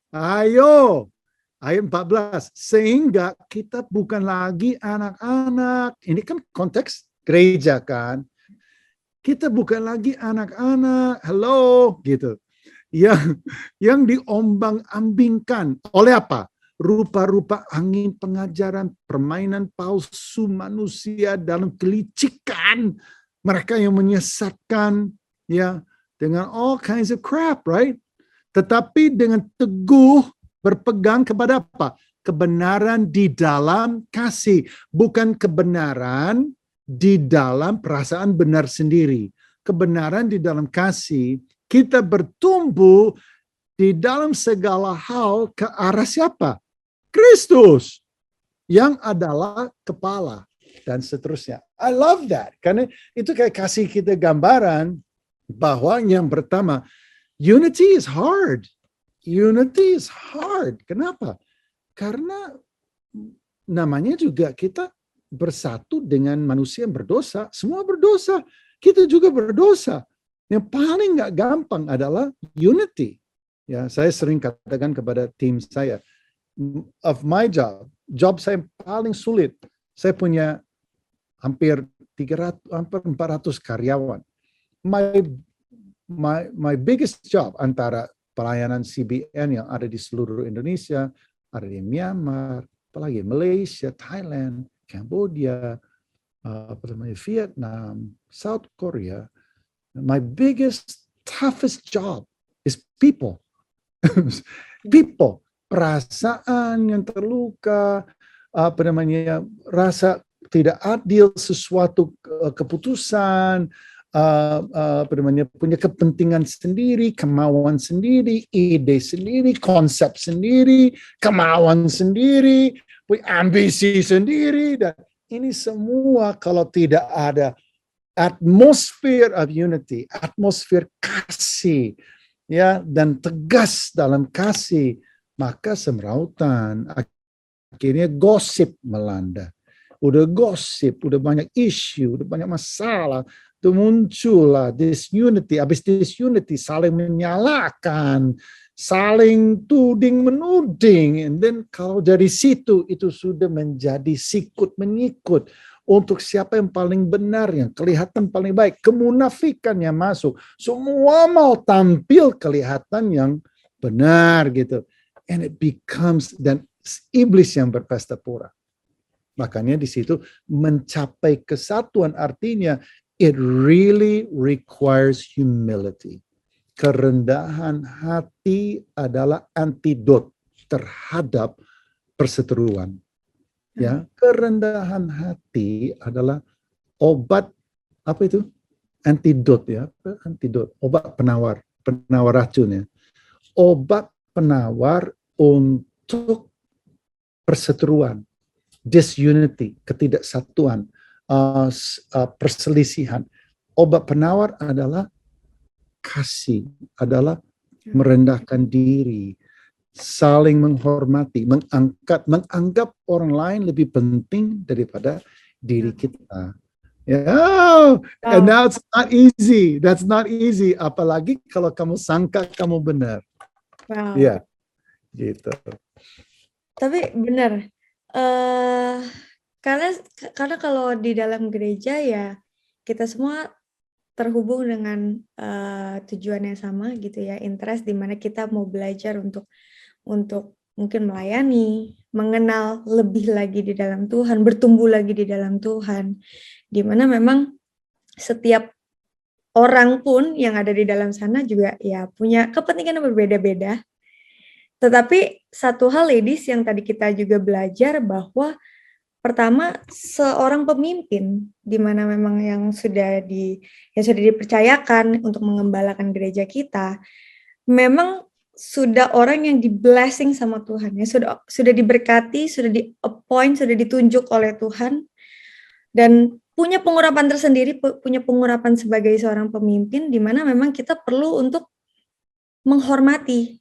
Ayo, ayat 14. Sehingga kita bukan lagi anak-anak. Ini kan konteks gereja kan. Kita bukan lagi anak-anak. Halo, gitu. Yang diombang-ambingkan oleh apa? Rupa-rupa angin pengajaran, permainan palsu manusia dalam kelicikan. Mereka yang menyesatkan, ya, dengan all kinds of crap, right? Tetapi dengan teguh berpegang kepada apa? Kebenaran di dalam kasih, bukan kebenaran di dalam perasaan benar sendiri. Kebenaran di dalam kasih, kita bertumbuh di dalam segala hal ke arah siapa? Kristus yang adalah kepala dan seterusnya. I love that. Karena itu kayak kasih kita gambaran bahwa yang pertama, unity is hard. Unity is hard. Kenapa? Karena namanya juga kita bersatu dengan manusia yang berdosa. Semua berdosa. Kita juga berdosa. Yang paling nggak gampang adalah unity. Ya, saya sering katakan kepada tim saya, of my job saya paling sulit. Saya punya hampir 400 karyawan. My biggest job antara pelayanan CBN yang ada di seluruh Indonesia, ada di Myanmar, apalagi Malaysia, Thailand, Cambodia, Vietnam, South Korea. My biggest, toughest job is people. People, perasaan yang terluka, rasa tidak adil sesuatu keputusan, punya kepentingan sendiri, kemauan sendiri, ide sendiri, konsep sendiri, kemauan sendiri, punya ambisi sendiri, dan ini semua kalau tidak ada atmosphere of unity, atmosfer kasih, ya, dan tegas dalam kasih, maka semrautan, akhirnya gosip melanda. Udah gosip, udah banyak isu, udah banyak masalah, itu muncullah disunity, habis disunity saling menyalahkan, saling tuding menuding, and then kalau dari situ itu sudah menjadi sikut menyikut untuk siapa yang paling benar, yang kelihatan paling baik, kemunafikan yang masuk, semua mau tampil kelihatan yang benar gitu, and it becomes, dan iblis yang berpesta pura. Makanya di situ mencapai kesatuan artinya it really requires humility. Kerendahan hati adalah antidot terhadap perseteruan. Ya, kerendahan hati adalah obat, apa itu? Antidot, ya, antidot, obat penawar racun, ya. Obat penawar untuk perseteruan, disunity, ketidaksatuan, perselisihan. Obat penawar adalah kasih, adalah merendahkan diri, saling menghormati, menganggap orang lain lebih penting daripada diri kita. Yeah, and that's not easy. That's not easy. Apalagi kalau kamu sangka kamu benar. Wow. Ya, gitu. Tapi benar, karena kalau di dalam gereja ya kita semua terhubung dengan tujuan yang sama gitu ya, interest di mana kita mau belajar untuk mungkin melayani, mengenal lebih lagi di dalam Tuhan, bertumbuh lagi di dalam Tuhan, di mana memang setiap orang pun yang ada di dalam sana juga ya punya kepentingan yang berbeda-beda. Tetapi satu hal ladies yang tadi kita juga belajar bahwa pertama seorang pemimpin di mana memang yang sudah dipercayakan untuk mengembalakan gereja kita memang sudah orang yang di blessing sama Tuhan, ya sudah diberkati, sudah di appoint, sudah ditunjuk oleh Tuhan dan punya pengurapan tersendiri, punya pengurapan sebagai seorang pemimpin di mana memang kita perlu untuk menghormati.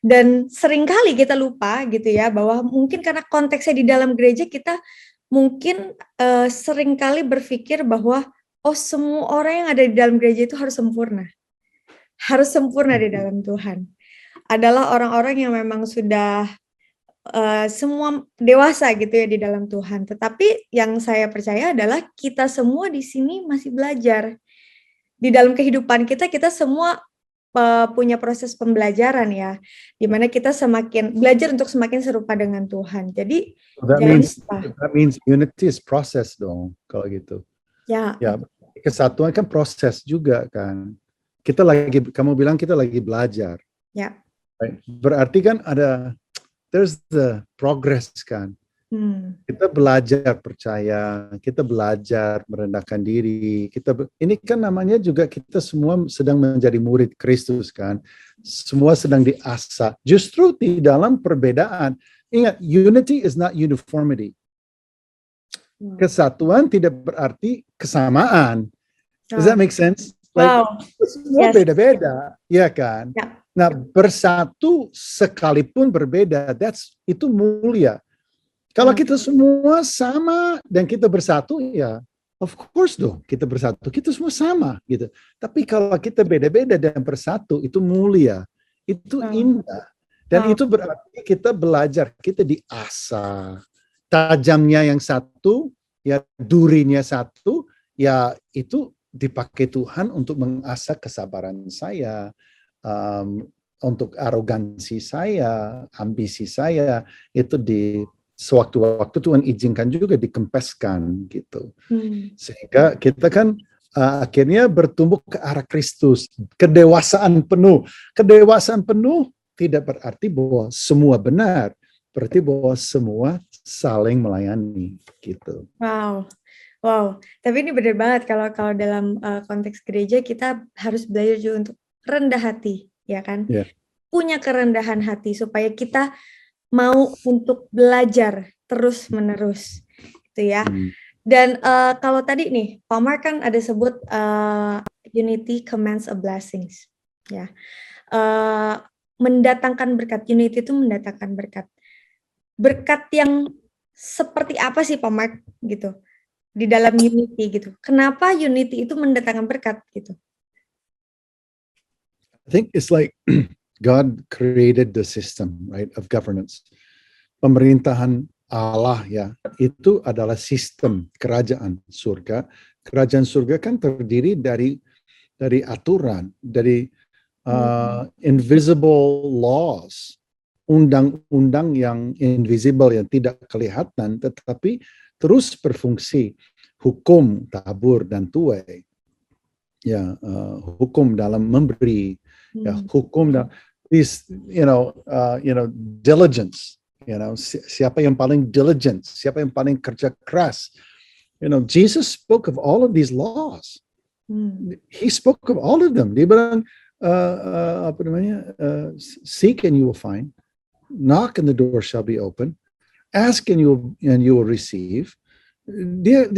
Dan seringkali kita lupa gitu ya bahwa mungkin karena konteksnya di dalam gereja kita mungkin seringkali berpikir bahwa semua orang yang ada di dalam gereja itu harus sempurna di dalam Tuhan, adalah orang-orang yang memang sudah semua dewasa gitu ya di dalam Tuhan. Tetapi yang saya percaya adalah kita semua di sini masih belajar. Di dalam kehidupan kita semua punya proses pembelajaran ya, di mana kita semakin belajar untuk semakin serupa dengan Tuhan. Jadi that means unity is process dong kalau gitu. Ya. Ya, kesatuan kan proses juga kan. kamu bilang kita lagi belajar. Ya. Right? Berarti kan there's the progress kan. Kita belajar percaya, kita belajar merendahkan diri. Ini kan namanya juga kita semua sedang menjadi murid Kristus kan. Semua sedang diasah. Justru di dalam perbedaan. Ingat, unity is not uniformity. Kesatuan tidak berarti kesamaan. Does that make sense? Wow. Semua beda-beda, ya kan? Ya. Nah, bersatu sekalipun berbeda, itu mulia. Kalau kita semua sama dan kita bersatu, ya of course dong kita bersatu. Kita semua sama gitu. Tapi kalau kita beda-beda dan bersatu, itu mulia. Itu indah. Dan itu berarti kita belajar, kita diasah. Tajamnya yang satu, ya durinya satu, ya itu dipakai Tuhan untuk mengasah kesabaran saya, untuk arogansi saya, ambisi saya, itu sewaktu-waktu Tuhan izinkan juga dikempeskan gitu. Sehingga kita kan akhirnya bertumbuh ke arah Kristus, kedewasaan penuh. Kedewasaan penuh tidak berarti bahwa semua benar, berarti bahwa semua saling melayani gitu. Wow. Tapi ini benar banget kalau dalam konteks gereja kita harus belajar juga untuk rendah hati, ya kan? Yeah. Punya kerendahan hati supaya kita mau untuk belajar terus-menerus, gitu ya. Dan kalau tadi nih, Pak Mark kan ada sebut unity commands a blessings, ya. Mendatangkan berkat, unity itu mendatangkan berkat. Berkat yang seperti apa sih Pak Mark gitu di dalam unity gitu? Kenapa unity itu mendatangkan berkat gitu? I think it's like God created the system, right, of governance. Pemerintahan Allah ya, itu adalah sistem kerajaan surga. Kerajaan surga kan terdiri dari aturan, dari invisible laws, undang-undang yang invisible, yang tidak kelihatan, tetapi terus berfungsi. Hukum, tabur, dan tuai. Ya, hukum dalam memberi, ya, hukum dalam diligence. Siapa yang paling diligent, siapa yang paling kerja keras. Jesus spoke of all of these laws. He spoke of all of them. Dia bilang, seek and you will find, knock and the door shall be open, ask and you will receive. Dia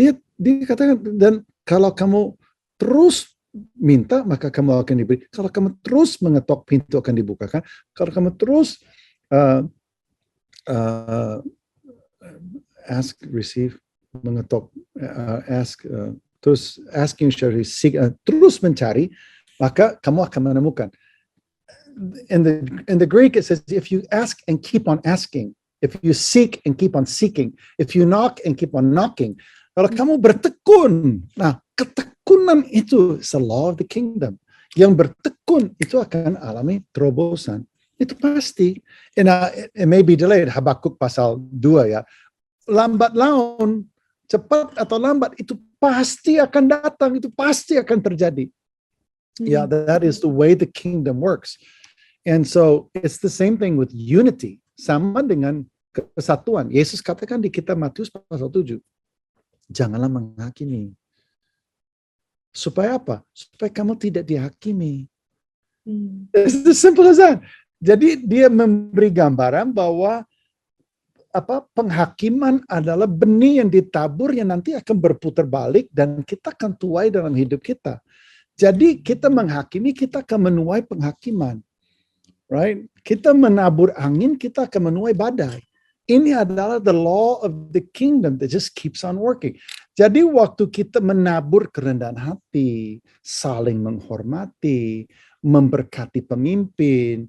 katakan, dan kalau kamu terus minta maka kamu akan diberi. Kalau kamu terus mengetok, pintu akan dibukakan. Kalau kamu terus ask, receive, mengetok, terus asking shall receive, terus mencari, maka kamu akan menemukan. In the Greek it says, if you ask and keep on asking, if you seek and keep on seeking, if you knock and keep on knocking. Kalau kamu bertekun, nah ketekunan itu is the law of the kingdom. Yang bertekun itu akan alami terobosan. Itu pasti. It may be delayed. Habakuk pasal 2 ya. Lambat laun, cepat atau lambat, itu pasti akan datang. Itu pasti akan terjadi. Yeah, that is the way the kingdom works. And so it's the same thing with unity. Sama dengan kesatuan. Yesus katakan di kitab Matius pasal 7. Janganlah menghakimi. Supaya apa? Supaya kamu tidak dihakimi. It's as simple as that. Jadi dia memberi gambaran bahwa penghakiman adalah benih yang ditabur yang nanti akan berputar balik dan kita akan tuai dalam hidup kita. Jadi kita menghakimi, kita akan menuai penghakiman. Right? Kita menabur angin, kita akan menuai badai. Ini adalah the law of the kingdom that just keeps on working. Jadi waktu kita menabur kerendahan hati, saling menghormati, memberkati pemimpin,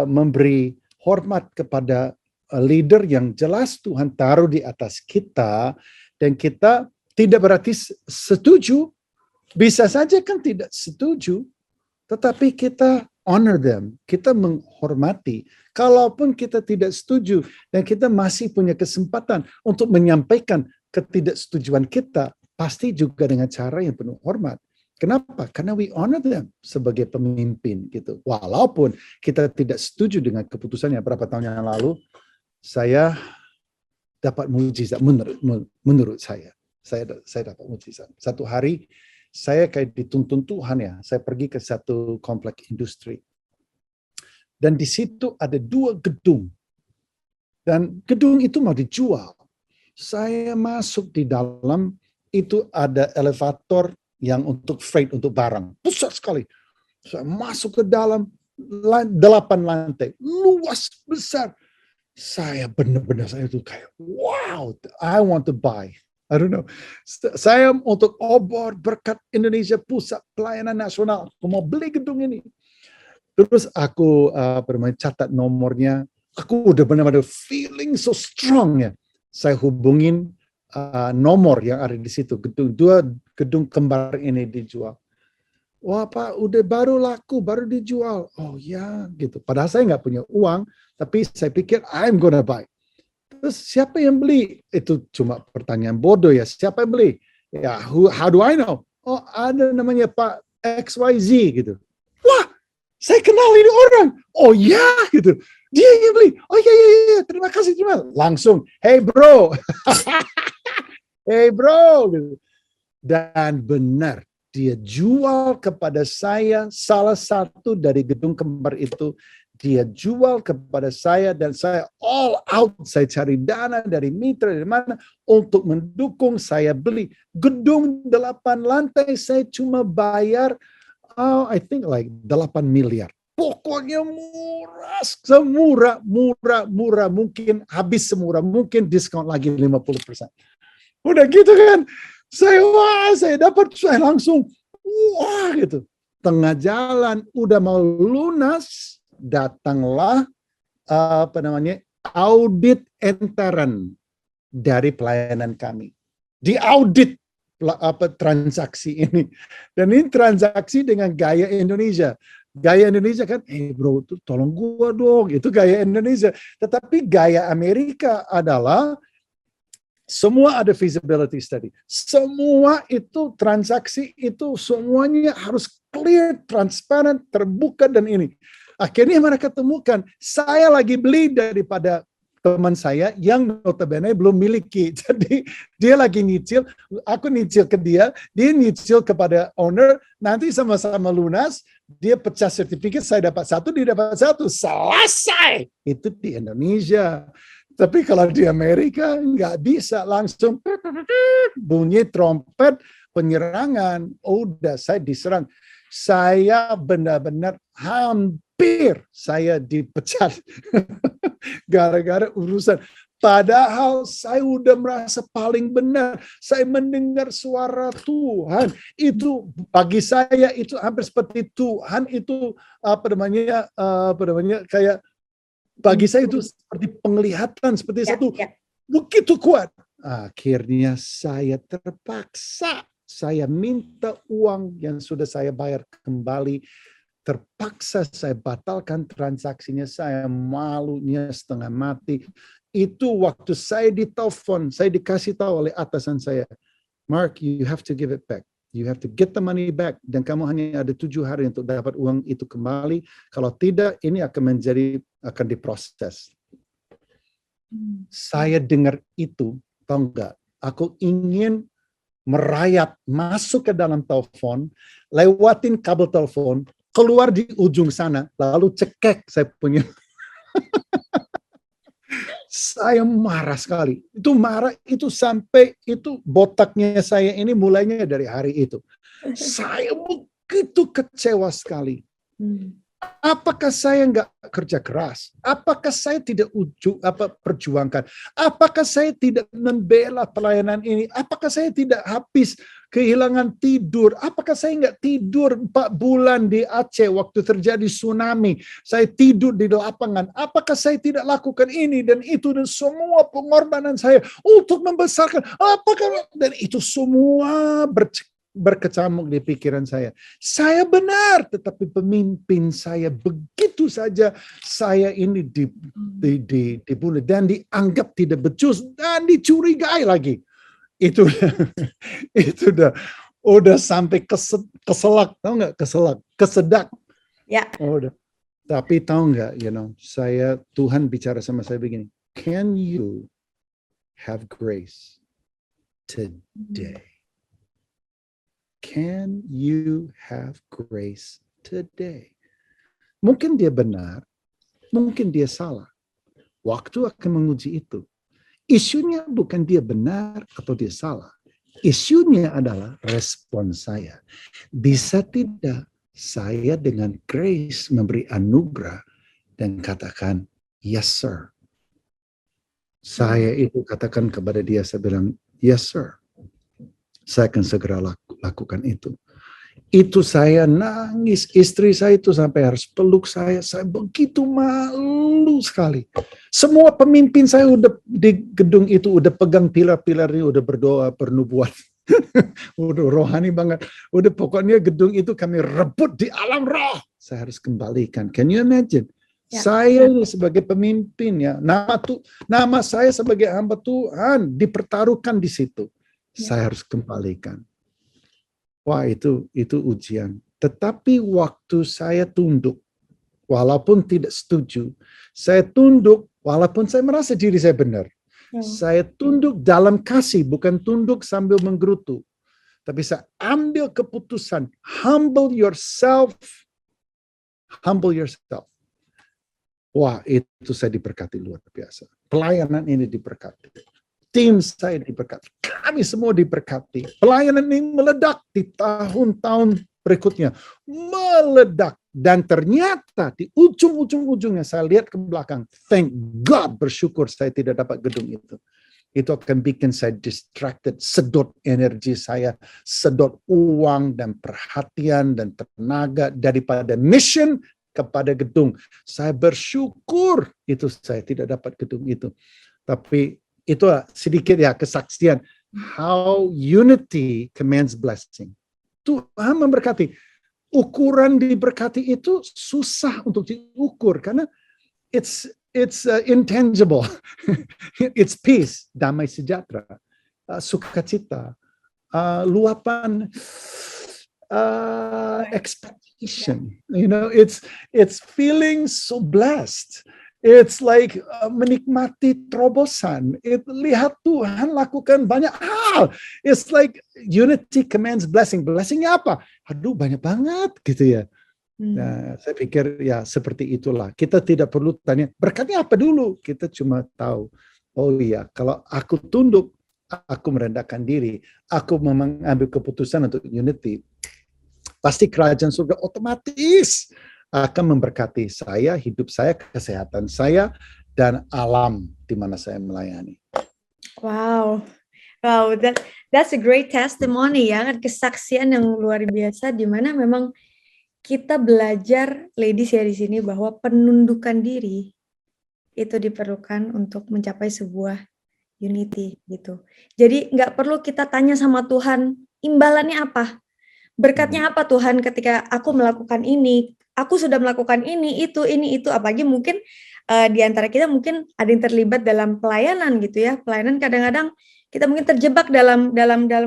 memberi hormat kepada leader yang jelas Tuhan taruh di atas kita, dan kita tidak berarti setuju, bisa saja kan tidak setuju, tetapi kita honor them, kita menghormati. Kalaupun kita tidak setuju dan kita masih punya kesempatan untuk menyampaikan ketidaksetujuan kita, pasti juga dengan cara yang penuh hormat. Kenapa? Karena we honor them sebagai pemimpin gitu. Walaupun kita tidak setuju dengan keputusannya berapa tahun yang lalu, saya dapat mujizat menurut saya. Saya dapat mujizat. Satu hari saya kayak dituntun Tuhan ya. Saya pergi ke satu komplek industri. Dan di situ ada 2 gedung. Dan gedung itu mau dijual. Saya masuk di dalam, itu ada elevator yang untuk freight, untuk barang. Besar sekali. Saya masuk ke dalam, 8 lantai. Luas, besar. Saya benar-benar, saya itu kayak, wow, I want to buy. I don't know. Saya untuk obor berkat Indonesia Pusat Pelayanan Nasional. Aku mau beli gedung ini. Terus aku catat nomornya. Aku udah benar-benar feeling so strong ya. Saya hubungin nomor yang ada di situ. Dua gedung kembar ini dijual. Wah Pak, udah baru laku, baru dijual. Oh ya, gitu. Padahal saya nggak punya uang, tapi saya pikir I'm gonna buy. Terus siapa yang beli? Itu cuma pertanyaan bodoh ya. Siapa yang beli? Ya, how do I know? Oh, ada namanya Pak XYZ gitu. Wah, saya kenal ini orang. Oh ya, gitu. Dia yang beli. Oh iya, terima kasih. Langsung, hey bro. Hey bro. Gitu. Dan benar, dia jual kepada saya salah satu dari gedung kembar itu. Dia jual kepada saya dan saya all out. Saya cari dana dari mitra, dari mana untuk mendukung saya beli. Gedung 8 lantai saya cuma bayar, I think like 8 miliar. Pokoknya murah, semurah mungkin, habis semurah mungkin, diskon lagi 50%. Udah gitu kan, saya dapat, saya langsung, wah gitu. Tengah jalan, udah mau lunas, datanglah audit intern dari pelayanan kami. Diaudit transaksi ini. Dan ini transaksi dengan gaya Indonesia. Gaya Indonesia kan, bro, tolong gua dong. Itu gaya Indonesia. Tetapi gaya Amerika adalah semua ada feasibility study. Semua itu transaksi itu semuanya harus clear, transparent, terbuka dan ini. Akhirnya mereka temukan, saya lagi beli daripada teman saya yang notabene belum miliki. Jadi dia lagi nyicil, aku nyicil ke dia nyicil kepada owner, nanti sama-sama lunas, dia pecah sertifikat, saya dapat 1, dia dapat 1. Selesai! Itu di Indonesia. Tapi kalau di Amerika nggak bisa, langsung bunyi trompet penyerangan. Udah, saya diserang. Saya benar-benar hampir saya dipecat gara-gara urusan. Padahal saya udah merasa paling benar. Saya mendengar suara Tuhan. Itu bagi saya itu hampir seperti Tuhan itu kayak bagi saya itu seperti penglihatan, seperti satu begitu kuat. Akhirnya saya terpaksa. Saya minta uang yang sudah saya bayar kembali. Terpaksa saya batalkan transaksinya. Saya malunya setengah mati. Itu waktu saya ditelepon, saya dikasih tahu oleh atasan saya, Mark, you have to give it back. You have to get the money back. Dan kamu hanya ada 7 hari untuk dapat uang itu kembali. Kalau tidak, ini akan diproses. Saya dengar itu, tahu nggak? Aku ingin merayap masuk ke dalam telepon, lewatin kabel telepon, keluar di ujung sana, lalu cekek saya punya. Saya marah sekali. Itu marah itu sampai itu botaknya saya ini mulainya dari hari itu. Saya begitu kecewa sekali. Apakah saya nggak kerja keras? Apakah saya tidak perjuangkan? Apakah saya tidak membela pelayanan ini? Apakah saya tidak habis kehilangan tidur? Apakah saya nggak tidur 4 bulan di Aceh waktu terjadi tsunami? Saya tidur di lapangan. Apakah saya tidak lakukan ini dan itu dan semua pengorbanan saya untuk membesarkan? Apakah dan itu semua berkecamuk di pikiran saya. Saya benar, tetapi pemimpin saya begitu saja saya ini dibunuh dan dianggap tidak becus dan dicurigai lagi. Itu udah udah sampai keselak, tahu nggak keselak, kesedak. Ya. Udah. Tapi tahu nggak, Tuhan bicara sama saya begini, can you have grace today? Can you have grace today? Mungkin dia benar, mungkin dia salah. Waktu akan menguji itu. Isunya bukan dia benar atau dia salah. Isunya adalah respon saya. Bisa tidak saya dengan grace memberi anugerah dan katakan, yes sir. Saya itu katakan kepada dia, saya bilang, yes sir. Saya akan segera lakukan itu. Itu saya nangis, istri saya itu sampai harus peluk saya begitu malu sekali. Semua pemimpin saya udah di gedung itu, udah pegang pilar-pilarnya, udah berdoa, pernubuat. Udah rohani banget. Udah pokoknya gedung itu kami rebut di alam roh. Saya harus kembalikan. Can you imagine? Ya. Saya sebagai pemimpin ya, nama saya sebagai hamba Tuhan dipertaruhkan di situ. Ya. Saya harus kembalikan. Wah, itu ujian. Tetapi waktu saya tunduk, walaupun tidak setuju, saya tunduk walaupun saya merasa diri saya benar. Saya tunduk dalam kasih, bukan tunduk sambil menggerutu. Tapi saya ambil keputusan, humble yourself. Humble yourself. Wah, itu saya diberkati luar biasa. Pelayanan ini diberkati. Tim saya diberkati. Kami semua diberkati. Pelayanan ini meledak di tahun-tahun berikutnya. Meledak. Dan ternyata di ujung-ujungnya saya lihat ke belakang. Thank God, bersyukur saya tidak dapat gedung itu. Itu akan bikin saya distracted, sedot energi saya, sedot uang dan perhatian dan tenaga daripada mission kepada gedung. Saya bersyukur itu saya tidak dapat gedung itu. Tapi itu sedikit ya kesaksian. How unity commands blessing. Tuhan memberkati. Ukuran diberkati itu susah untuk diukur karena it's intangible. It's peace, damai sejahtera, sukacita, luapan expectation. It's feeling so blessed. It's like menikmati terobosan. Lihat Tuhan lakukan banyak hal. It's like unity commands blessing. Blessingnya apa? Aduh, banyak banget gitu ya. Nah, saya pikir ya seperti itulah. Kita tidak perlu tanya berkatnya apa dulu. Kita cuma tahu, oh iya, kalau aku tunduk, aku merendahkan diri, aku mengambil keputusan untuk unity, pasti kerajaan surga otomatis akan memberkati saya, hidup saya, kesehatan saya, dan alam di mana saya melayani. Wow, that's a great testimony ya, kesaksian yang luar biasa di mana memang kita belajar, ladies ya di sini, bahwa penundukan diri itu diperlukan untuk mencapai sebuah unity gitu. Jadi nggak perlu kita tanya sama Tuhan, imbalannya apa? Berkatnya apa Tuhan ketika aku melakukan ini? Aku sudah melakukan ini, itu, apalagi mungkin di antara kita mungkin ada yang terlibat dalam pelayanan gitu ya. Pelayanan kadang-kadang kita mungkin terjebak dalam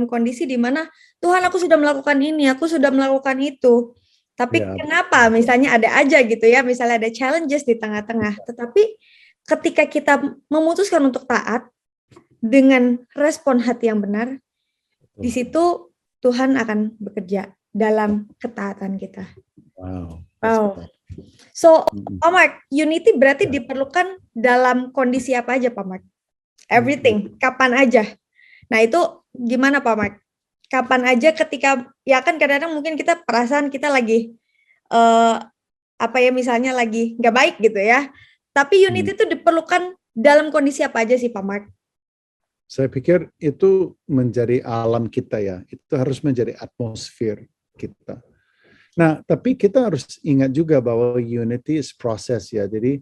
kondisi di mana Tuhan aku sudah melakukan ini, aku sudah melakukan itu. Tapi kenapa misalnya ada aja gitu ya, misalnya ada challenges di tengah-tengah. Tetapi ketika kita memutuskan untuk taat dengan respon hati yang benar, di situ Tuhan akan bekerja dalam ketaatan kita. Wow. So, Pak Mark, unity berarti diperlukan dalam kondisi apa aja, Pak Mark? Everything, kapan aja. Nah, itu gimana, Pak Mark? Kapan aja ketika, ya kan kadang-kadang mungkin kita perasaan kita lagi, misalnya lagi nggak baik gitu ya. Tapi unity itu diperlukan dalam kondisi apa aja sih, Pak Mark? Saya pikir itu menjadi alam kita ya. Itu harus menjadi atmosfer kita. Nah, tapi kita harus ingat juga bahwa unity is proses ya. Jadi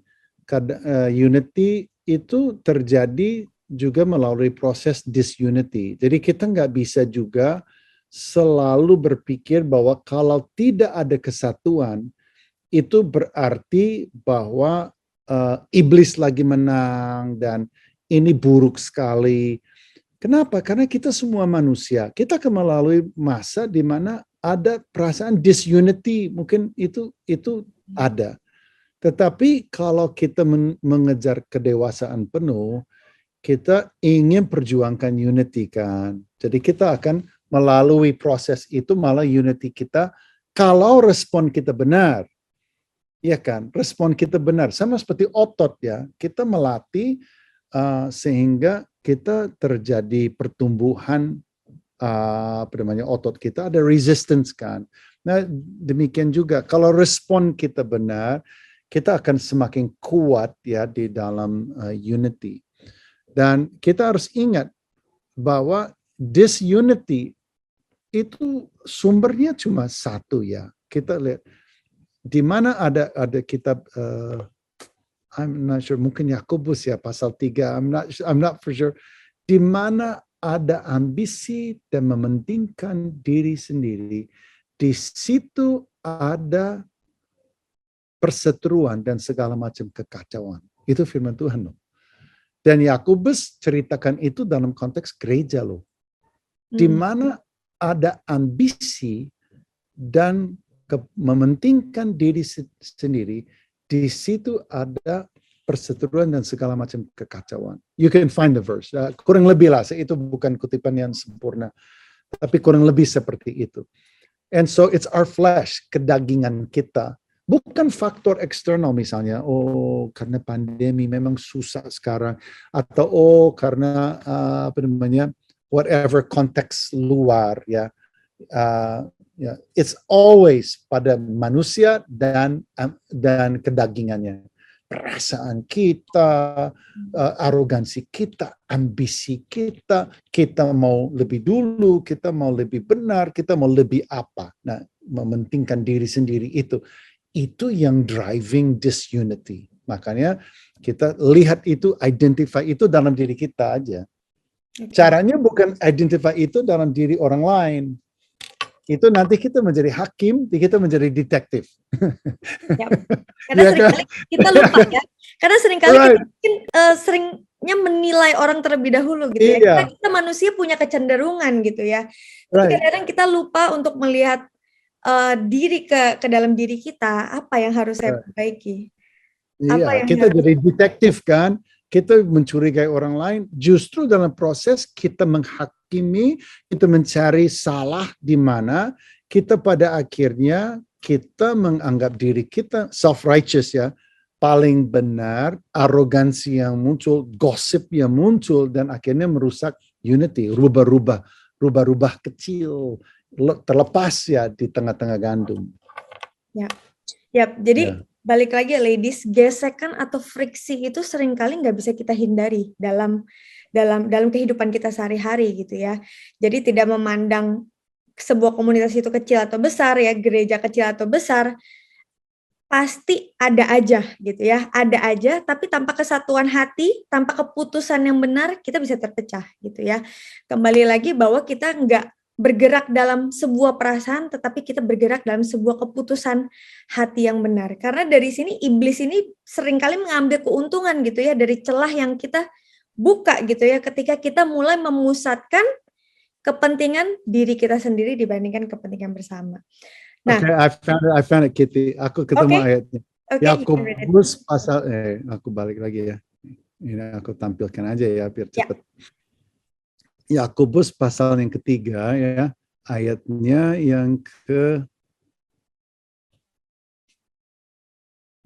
unity itu terjadi juga melalui proses disunity. Jadi kita nggak bisa juga selalu berpikir bahwa kalau tidak ada kesatuan, itu berarti bahwa iblis lagi menang dan ini buruk sekali. Kenapa? Karena kita semua manusia. Kita akan melalui masa di mana ada perasaan disunity, mungkin itu ada. Tetapi kalau kita mengejar kedewasaan penuh, kita ingin perjuangkan unity kan. Jadi kita akan melalui proses itu malah unity kita kalau respon kita benar. Ya kan? Respon kita benar. Sama seperti otot ya. Kita melatih sehingga kita terjadi pertumbuhan otot kita, ada resistance kan. Nah, demikian juga kalau respon kita benar, kita akan semakin kuat ya di dalam unity. Dan kita harus ingat bahwa disunity itu sumbernya cuma satu ya. Kita lihat di mana ada kitab I'm not sure, mungkin Yakobus ya pasal 3, I'm not for sure. Di mana ada ambisi dan mementingkan diri sendiri, di situ ada perseteruan dan segala macam kekacauan. Itu firman Tuhan loh. Dan Yakobus ceritakan itu dalam konteks gereja loh. Di mana ada ambisi dan mementingkan diri sendiri, di situ ada perseteruan dan segala macam kekacauan. You can find the verse. Kurang lebih lah, itu bukan kutipan yang sempurna. Tapi kurang lebih seperti itu. And so it's our flesh, kedagingan kita. Bukan faktor eksternal misalnya, karena pandemi memang susah sekarang. Atau karena whatever konteks luar ya. It's always pada manusia dan kedagingannya. Perasaan kita, arogansi kita, ambisi kita, kita mau lebih dulu, kita mau lebih benar, kita mau lebih apa. Nah, mementingkan diri sendiri itu yang driving disunity. Makanya kita lihat itu, identify itu dalam diri kita aja. Caranya bukan identify itu dalam diri orang lain. Itu nanti kita menjadi hakim, kita menjadi detektif. Ya. Karena seringkali kita lupa ya. Karena seringkali kita mungkin seringnya menilai orang terlebih dahulu gitu ya. Karena kita manusia punya kecenderungan gitu ya. Tapi kadang-kadang kita lupa untuk melihat diri ke dalam diri kita, apa yang harus saya perbaiki. Iya, kita jadi detektif kan. Kita mencurigai orang lain, justru dalam proses kita menghakimi, kita mencari salah di mana, kita pada akhirnya kita menganggap diri kita self-righteous ya, paling benar, arogansi yang muncul, gosip yang muncul, dan akhirnya merusak unity, rubah-rubah kecil, terlepas ya di tengah-tengah gandum. Ya, jadi balik lagi ladies, gesekan atau friksi itu seringkali nggak bisa kita hindari dalam kehidupan kita sehari-hari gitu ya. Jadi tidak memandang sebuah komunitas itu kecil atau besar ya, gereja kecil atau besar, pasti ada aja gitu ya, ada aja. Tapi tanpa kesatuan hati, tanpa keputusan yang benar, kita bisa terpecah gitu ya. Kembali lagi bahwa kita nggak bergerak dalam sebuah perasaan, tetapi kita bergerak dalam sebuah keputusan hati yang benar. Karena dari sini iblis ini seringkali mengambil keuntungan gitu ya dari celah yang kita buka gitu ya, ketika kita mulai memusatkan kepentingan diri kita sendiri dibandingkan kepentingan bersama. Nah, I found it, Kitty. Aku ketemu ayatnya. Yakobus pasal aku balik lagi ya. Ini aku tampilkan aja ya biar cepat. Yakobus pasal yang ketiga ya, ayatnya yang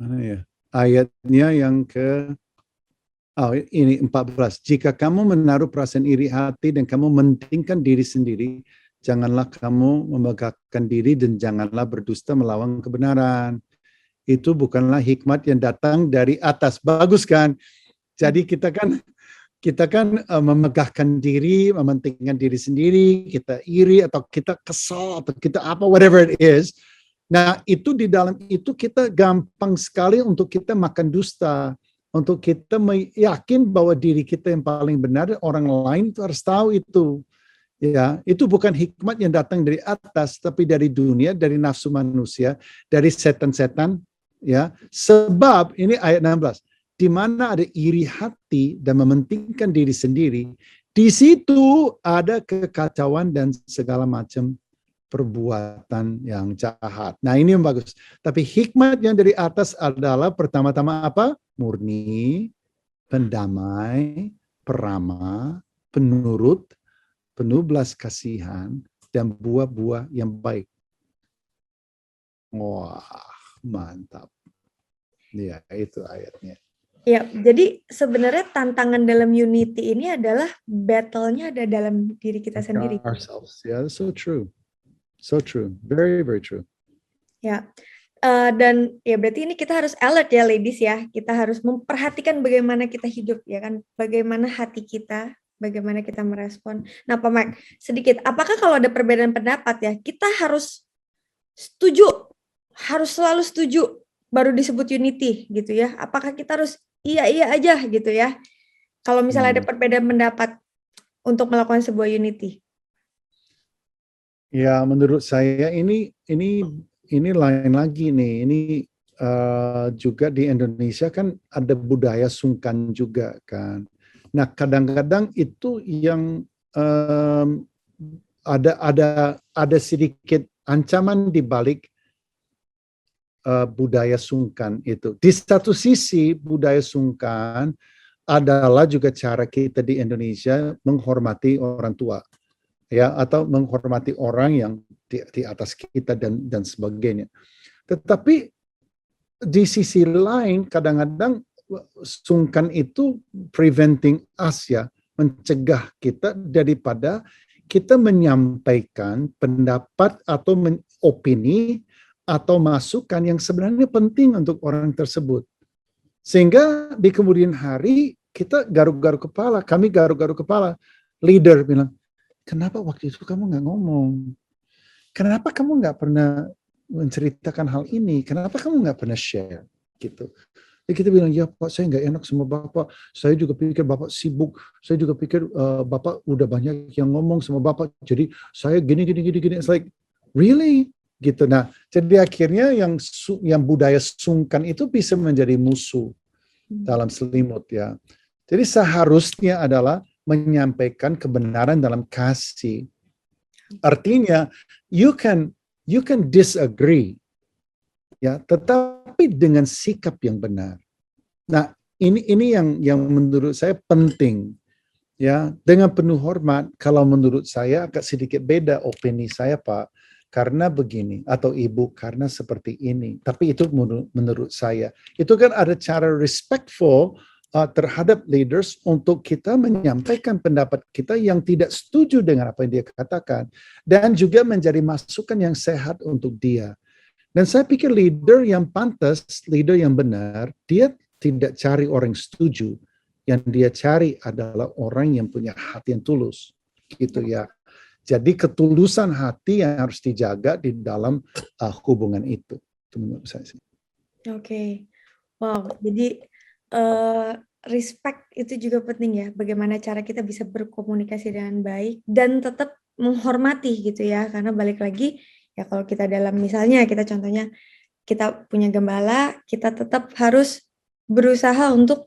mana ya? Ayatnya yang ini 14. Jika kamu menaruh perasaan iri hati dan kamu mementingkan diri sendiri, janganlah kamu memegahkan diri dan janganlah berdusta melawan kebenaran. Itu bukanlah hikmat yang datang dari atas. Bagus kan? Jadi kita kan memegahkan diri, mementingkan diri sendiri, kita iri atau kita kesal atau kita apa, whatever it is. Nah, itu di dalam itu kita gampang sekali untuk kita makan dusta, untuk kita yakin bahwa diri kita yang paling benar, orang lain itu harus tahu itu. Ya, itu bukan hikmat yang datang dari atas, tapi dari dunia, dari nafsu manusia, dari setan-setan. Ya, sebab ini ayat 16. Di mana ada iri hati dan mementingkan diri sendiri, Di situ ada kekacauan dan segala macam perbuatan yang jahat. Nah, ini yang bagus. Tapi hikmat yang dari atas adalah pertama-tama apa? Murni, pendamai, peramah, penurut, penuh belas kasihan, dan buah-buah yang baik. Wah, mantap. Ya, itu ayatnya. Ya, jadi sebenarnya tantangan dalam unity ini adalah battle-nya ada dalam diri kita sendiri. Ourselves. Yeah, that's so true. So true. Very, very true. Ya, dan ya berarti ini kita harus alert ya ladies ya. Kita harus memperhatikan bagaimana kita hidup ya kan, bagaimana hati kita, bagaimana kita merespon. Nah, Pak Mike, sedikit, apakah kalau ada perbedaan pendapat ya, kita harus setuju, harus selalu setuju baru disebut unity gitu ya? Apakah kita harus iya aja gitu ya? Kalau misalnya ada perbedaan pendapat untuk melakukan sebuah unity. Ya, menurut saya ini lain lagi nih. Ini juga di Indonesia kan ada budaya sungkan juga kan. Nah, kadang-kadang itu yang ada sedikit ancaman di balik budaya sungkan itu. Di satu sisi budaya sungkan adalah juga cara kita di Indonesia menghormati orang tua, ya, atau menghormati orang yang di atas kita dan sebagainya. Tetapi di sisi lain kadang-kadang sungkan itu preventing us, ya, mencegah kita daripada kita menyampaikan pendapat atau opini atau masukan yang sebenarnya penting untuk orang tersebut. Sehingga di kemudian hari kita garuk-garuk kepala, kami garuk-garuk kepala. Leader bilang, kenapa waktu itu kamu nggak ngomong? Kenapa kamu nggak pernah menceritakan hal ini? Kenapa kamu nggak pernah share? Gitu. Jadi kita bilang, ya Pak, saya nggak enak sama Bapak. Saya juga pikir Bapak sibuk. Saya juga pikir Bapak udah banyak yang ngomong sama Bapak. Jadi saya gini. It's like, really? Gitu. Nah, jadi akhirnya yang budaya sungkan itu bisa menjadi musuh dalam selimut, ya. Jadi seharusnya adalah menyampaikan kebenaran dalam kasih. Artinya you can disagree, ya, tetapi dengan sikap yang benar. Nah, ini yang menurut saya penting, ya. Dengan penuh hormat, kalau menurut saya agak sedikit beda opini saya, Pak. Karena begini, atau Ibu, karena seperti ini. Tapi itu menurut saya. Itu kan ada cara respectful terhadap leaders untuk kita menyampaikan pendapat kita yang tidak setuju dengan apa yang dia katakan. Dan juga menjadi masukan yang sehat untuk dia. Dan saya pikir leader yang pantas, leader yang benar, dia tidak cari orang yang setuju. Yang dia cari adalah orang yang punya hati yang tulus. Gitu ya. Jadi ketulusan hati yang harus dijaga di dalam hubungan itu. Itu menurut saya sih. Oke. Wow, jadi respect itu juga penting ya. Bagaimana cara kita bisa berkomunikasi dengan baik dan tetap menghormati gitu ya. Karena balik lagi, ya kalau kita dalam misalnya, kita contohnya, kita punya gembala, kita tetap harus berusaha untuk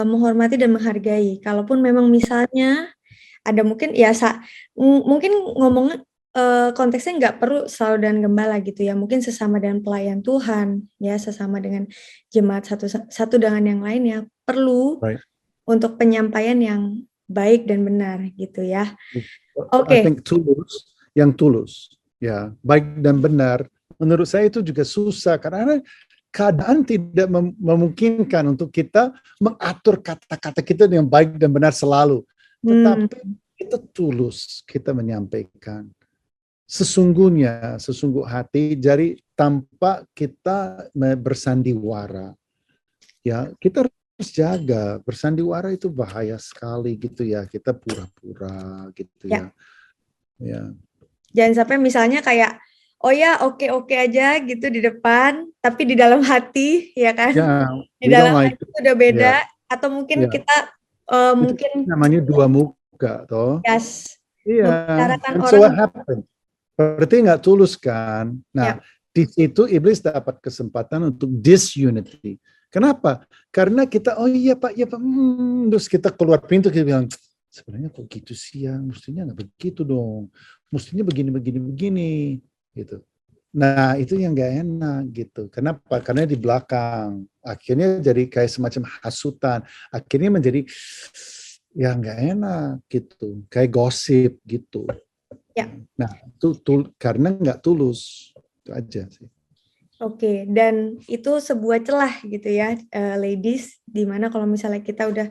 menghormati dan menghargai. Kalaupun memang misalnya ada mungkin ya mungkin ngomongnya konteksnya nggak perlu selalu dengan gembala gitu ya, mungkin sesama dengan pelayan Tuhan ya, sesama dengan jemaat satu dengan yang lainnya perlu untuk penyampaian yang baik dan benar gitu ya. I think tulus ya, baik dan benar, menurut saya itu juga susah karena keadaan tidak memungkinkan untuk kita mengatur kata-kata kita dengan baik dan benar selalu. Tetapi kita tulus, kita menyampaikan sesungguh hati, jadi tanpa kita bersandiwara. Ya, kita harus jaga, bersandiwara itu bahaya sekali gitu ya, kita pura-pura gitu ya. Ya. Jangan sampai misalnya kayak oh ya oke aja gitu di depan, tapi di dalam hati ya kan, di dalam hati itu udah beda, atau mungkin kita mungkin namanya dua muka toh. Yes. Iya. And so what happened? Berarti nggak tulus kan? Nah, di situ iblis dapat kesempatan untuk disunity. Kenapa? Karena kita oh iya Pak, terus kita keluar pintu kita bilang sebenarnya kok gitu sih ya, mestinya nggak begitu dong, mestinya begini gitu. Nah itu yang nggak enak gitu. Kenapa? Karena di belakang akhirnya jadi kayak semacam hasutan, akhirnya menjadi ya nggak enak gitu, kayak gosip gitu. Ya. Nah itu karena nggak tulus, itu aja sih. Oke, dan itu sebuah celah gitu ya, ladies, dimana kalau misalnya kita udah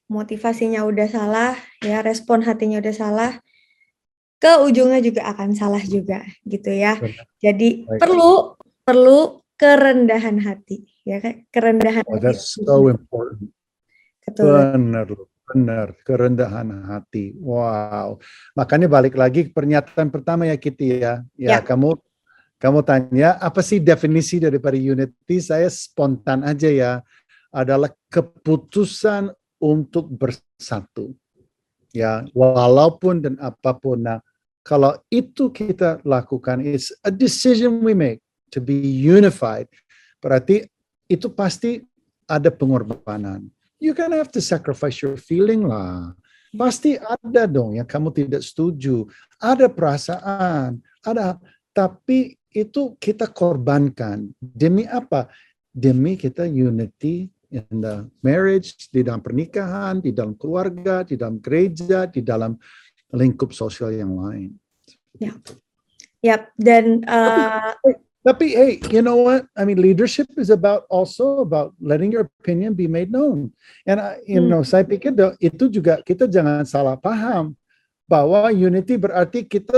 motivasinya udah salah, ya respon hatinya udah salah, ke ujungnya juga akan salah juga gitu ya. Benar. Jadi Baik. perlu kerendahan hati, ya kan? Kerendahan Oh, hati. that's so important. Betul. Benar, kerendahan hati. Wow. Makanya balik lagi ke pernyataan pertama ya Kitty ya. Ya, Ya. kamu tanya apa sih definisi daripada unity? Saya spontan aja ya. Adalah keputusan untuk bersatu. Ya, walaupun dan apapun. Nah, kalau itu kita lakukan, it's a decision we make to be unified. Berarti itu pasti ada pengorbanan. You gonna have to sacrifice your feeling lah. Pasti ada dong yang kamu tidak setuju. Ada perasaan, ada. Tapi itu kita korbankan. Demi apa? Demi kita unity in the marriage, di dalam pernikahan, di dalam keluarga, di dalam gereja, di dalam lingkup sosial yang lain. Ya. Yap, dan Tapi hey, you know what? I mean, leadership is also about letting your opinion be made known. And saya pikir itu juga kita jangan salah paham bahwa unity berarti kita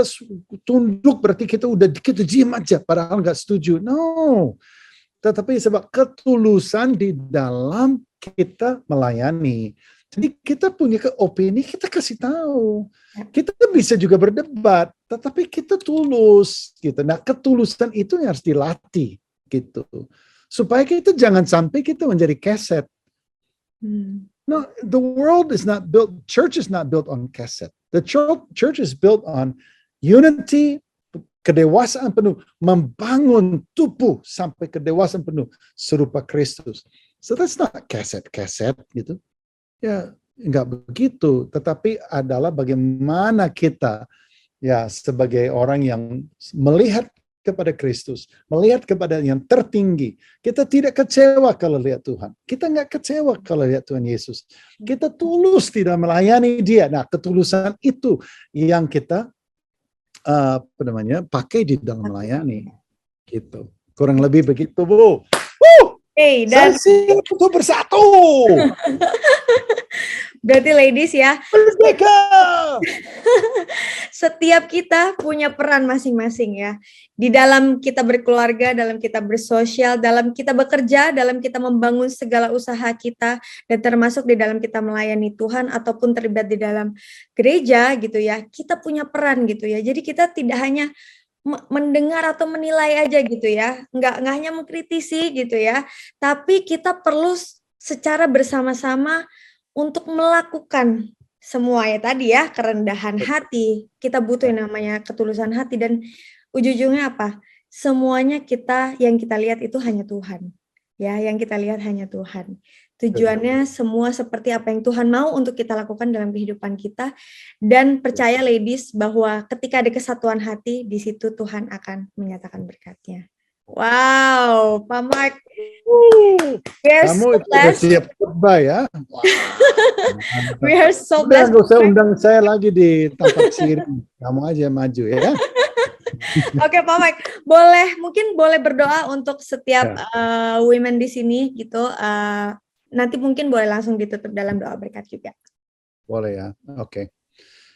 tunduk, berarti kita diam aja padahal nggak setuju. No. Tetapi sebab ketulusan di dalam kita melayani. Jadi kita punya opini, kita kasih tahu. Kita bisa juga berdebat, tetapi kita tulus gitu. Nah, ketulusan itu yang harus dilatih gitu. Supaya kita jangan sampai kita menjadi keset. No, the world is not built, church is not built on keset. The church is built on unity, kedewasaan penuh, membangun tubuh sampai kedewasaan penuh serupa Kristus. So that's not keset-keset gitu. Ya, enggak begitu, tetapi adalah bagaimana kita ya sebagai orang yang melihat kepada Kristus, melihat kepada yang tertinggi. Kita tidak kecewa kalau lihat Tuhan. Kita enggak kecewa kalau lihat Tuhan Yesus. Kita tulus tidak melayani Dia. Nah, ketulusan itu yang kita pakai di dalam melayani. Gitu. Kurang lebih begitu, Bu. Dan itu bersatu. Berarti ladies ya, setiap kita punya peran masing-masing ya. Di dalam kita berkeluarga, dalam kita bersosial, dalam kita bekerja, dalam kita membangun segala usaha kita, dan termasuk di dalam kita melayani Tuhan ataupun terlibat di dalam gereja gitu ya. Kita punya peran gitu ya. Jadi kita tidak hanya mendengar atau menilai aja gitu ya, nggak hanya mengkritisi gitu ya, tapi kita perlu secara bersama-sama untuk melakukan semua ya tadi ya, kerendahan hati, kita butuh yang namanya ketulusan hati, dan ujung-ujungnya apa? Semuanya yang kita lihat itu hanya Tuhan, ya, yang kita lihat hanya Tuhan. Tujuannya semua seperti apa yang Tuhan mau untuk kita lakukan dalam kehidupan kita. Dan percaya ladies bahwa ketika ada kesatuan hati, di situ Tuhan akan menyatakan berkat-Nya. Wow, Pak Mark. Kamu sudah siap khotbah ya? We are so blessed. Nggak usah undang saya lagi di tempat siring. Kamu aja maju ya. Oke, Pak Mike, mungkin boleh berdoa untuk setiap women di sini gitu. Nanti mungkin boleh langsung ditutup dalam doa berkat juga. Boleh ya, oke.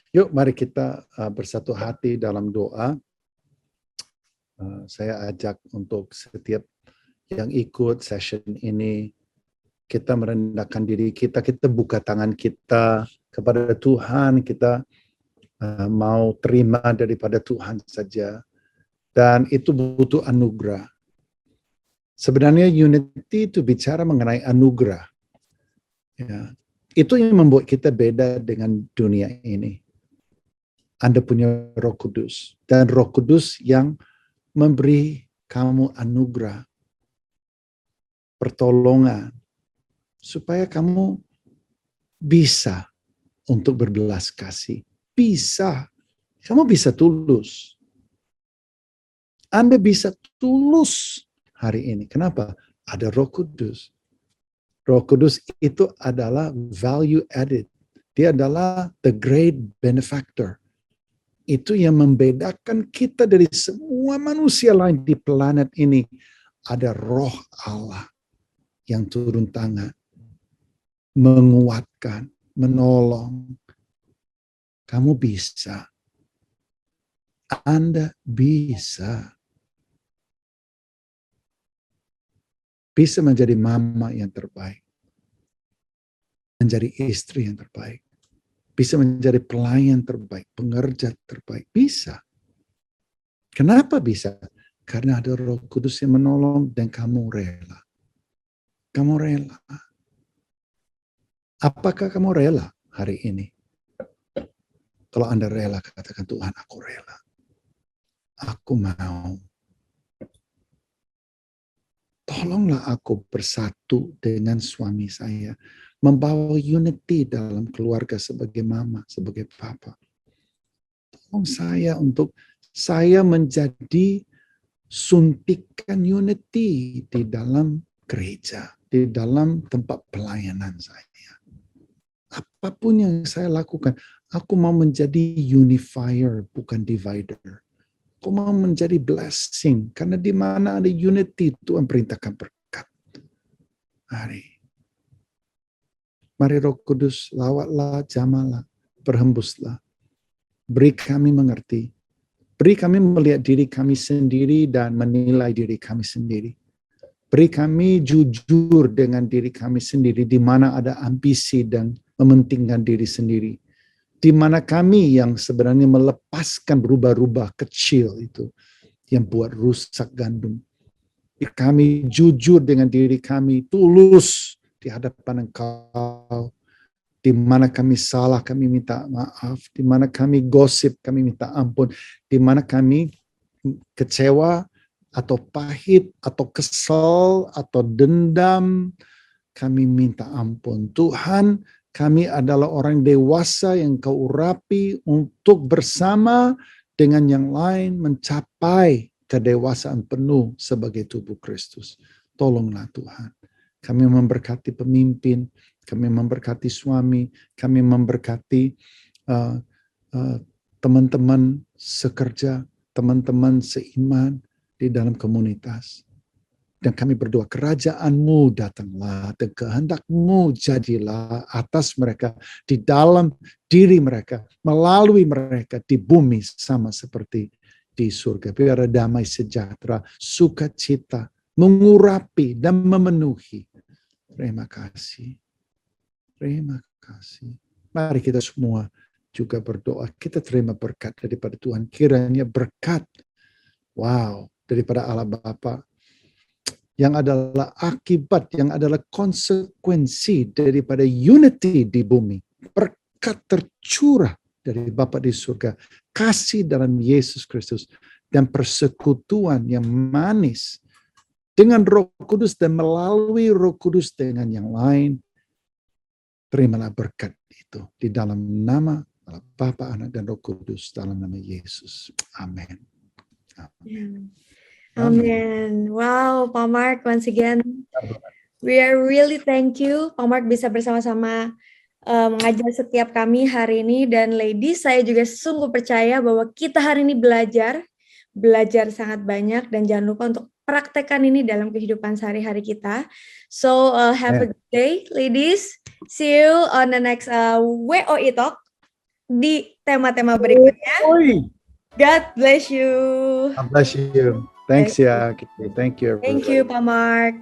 Yuk mari kita bersatu hati dalam doa. Saya ajak untuk setiap yang ikut session ini, kita merendahkan diri kita, kita buka tangan kita kepada Tuhan, kita mau terima daripada Tuhan saja. Dan itu butuh anugerah. Sebenarnya unity itu bicara mengenai anugerah. Ya, itu yang membuat kita beda dengan dunia ini. Anda punya Roh Kudus, dan Roh Kudus yang memberi kamu anugerah, pertolongan, supaya kamu bisa untuk berbelas kasih. Bisa. Kamu bisa tulus. Anda bisa tulus hari ini. Kenapa? Ada Roh Kudus. Roh Kudus itu adalah value added. Dia adalah the great benefactor. Itu yang membedakan kita dari semua manusia lain di planet ini. Ada Roh Allah yang turun tangan, menguatkan, menolong. Kamu bisa. Anda bisa. Bisa menjadi mama yang terbaik. Menjadi istri yang terbaik. Bisa menjadi pelayan terbaik, pengerja terbaik. Bisa. Kenapa bisa? Karena ada Roh Kudus yang menolong dan kamu rela. Kamu rela. Apakah kamu rela hari ini? Kalau Anda rela, katakan, Tuhan, aku rela. Aku mau. Tolonglah aku bersatu dengan suami saya. Membawa unity dalam keluarga sebagai mama, sebagai papa. Tolong saya untuk saya menjadi suntikan unity di dalam gereja, di dalam tempat pelayanan saya. Apapun yang saya lakukan, aku mau menjadi unifier, bukan divider. Aku mau menjadi blessing, karena di mana ada unity, Tuhan perintahkan berkat. Mari Roh Kudus, lawatlah, jamalah, berhembuslah. Beri kami mengerti. Beri kami melihat diri kami sendiri dan menilai diri kami sendiri. Beri kami jujur dengan diri kami sendiri, di mana ada ambisi dan mementingkan diri sendiri. Di mana kami yang sebenarnya melepaskan berubah-ubah kecil itu, yang buat rusak gandum. Kami jujur dengan diri kami, tulus di hadapan Engkau. Di mana kami salah, kami minta maaf. Di mana kami gosip, kami minta ampun. Di mana kami kecewa, atau pahit, atau kesal, atau dendam, kami minta ampun. Tuhan, kami adalah orang dewasa yang Kau urapi untuk bersama dengan yang lain mencapai kedewasaan penuh sebagai tubuh Kristus. Tolonglah Tuhan. Kami memberkati pemimpin, kami memberkati suami, kami memberkati teman-teman sekerja, teman-teman seiman di dalam komunitas. Dan kami berdoa, kerajaan-Mu datanglah dan kehendak-Mu jadilah atas mereka, di dalam diri mereka, melalui mereka di bumi sama seperti di surga. Biar ada damai sejahtera, sukacita, mengurapi dan memenuhi. Terima kasih. Terima kasih. Mari kita semua juga berdoa. Kita terima berkat daripada Tuhan. Kiranya berkat, daripada Allah Bapa, yang adalah akibat, yang adalah konsekuensi daripada unity di bumi. Berkat tercurah dari Bapa di surga. Kasih dalam Yesus Kristus. Dan persekutuan yang manis dengan Roh Kudus dan melalui Roh Kudus dengan yang lain. Terimalah berkat itu di dalam nama Bapa, Anak, dan Roh Kudus, dalam nama Yesus. Amin. Amin. Wow, Pak Mark, once again, we are really thank you. Pak Mark bisa bersama-sama mengajar setiap kami hari ini. Dan ladies, saya juga sungguh percaya bahwa kita hari ini belajar sangat banyak. Dan jangan lupa untuk praktekkan ini dalam kehidupan sehari-hari kita. So, have a good day, ladies. See you on the next WOI Talk di tema-tema berikutnya. God bless you. God bless you. Thanks ya. Thank you. Thank you, Pak Mark.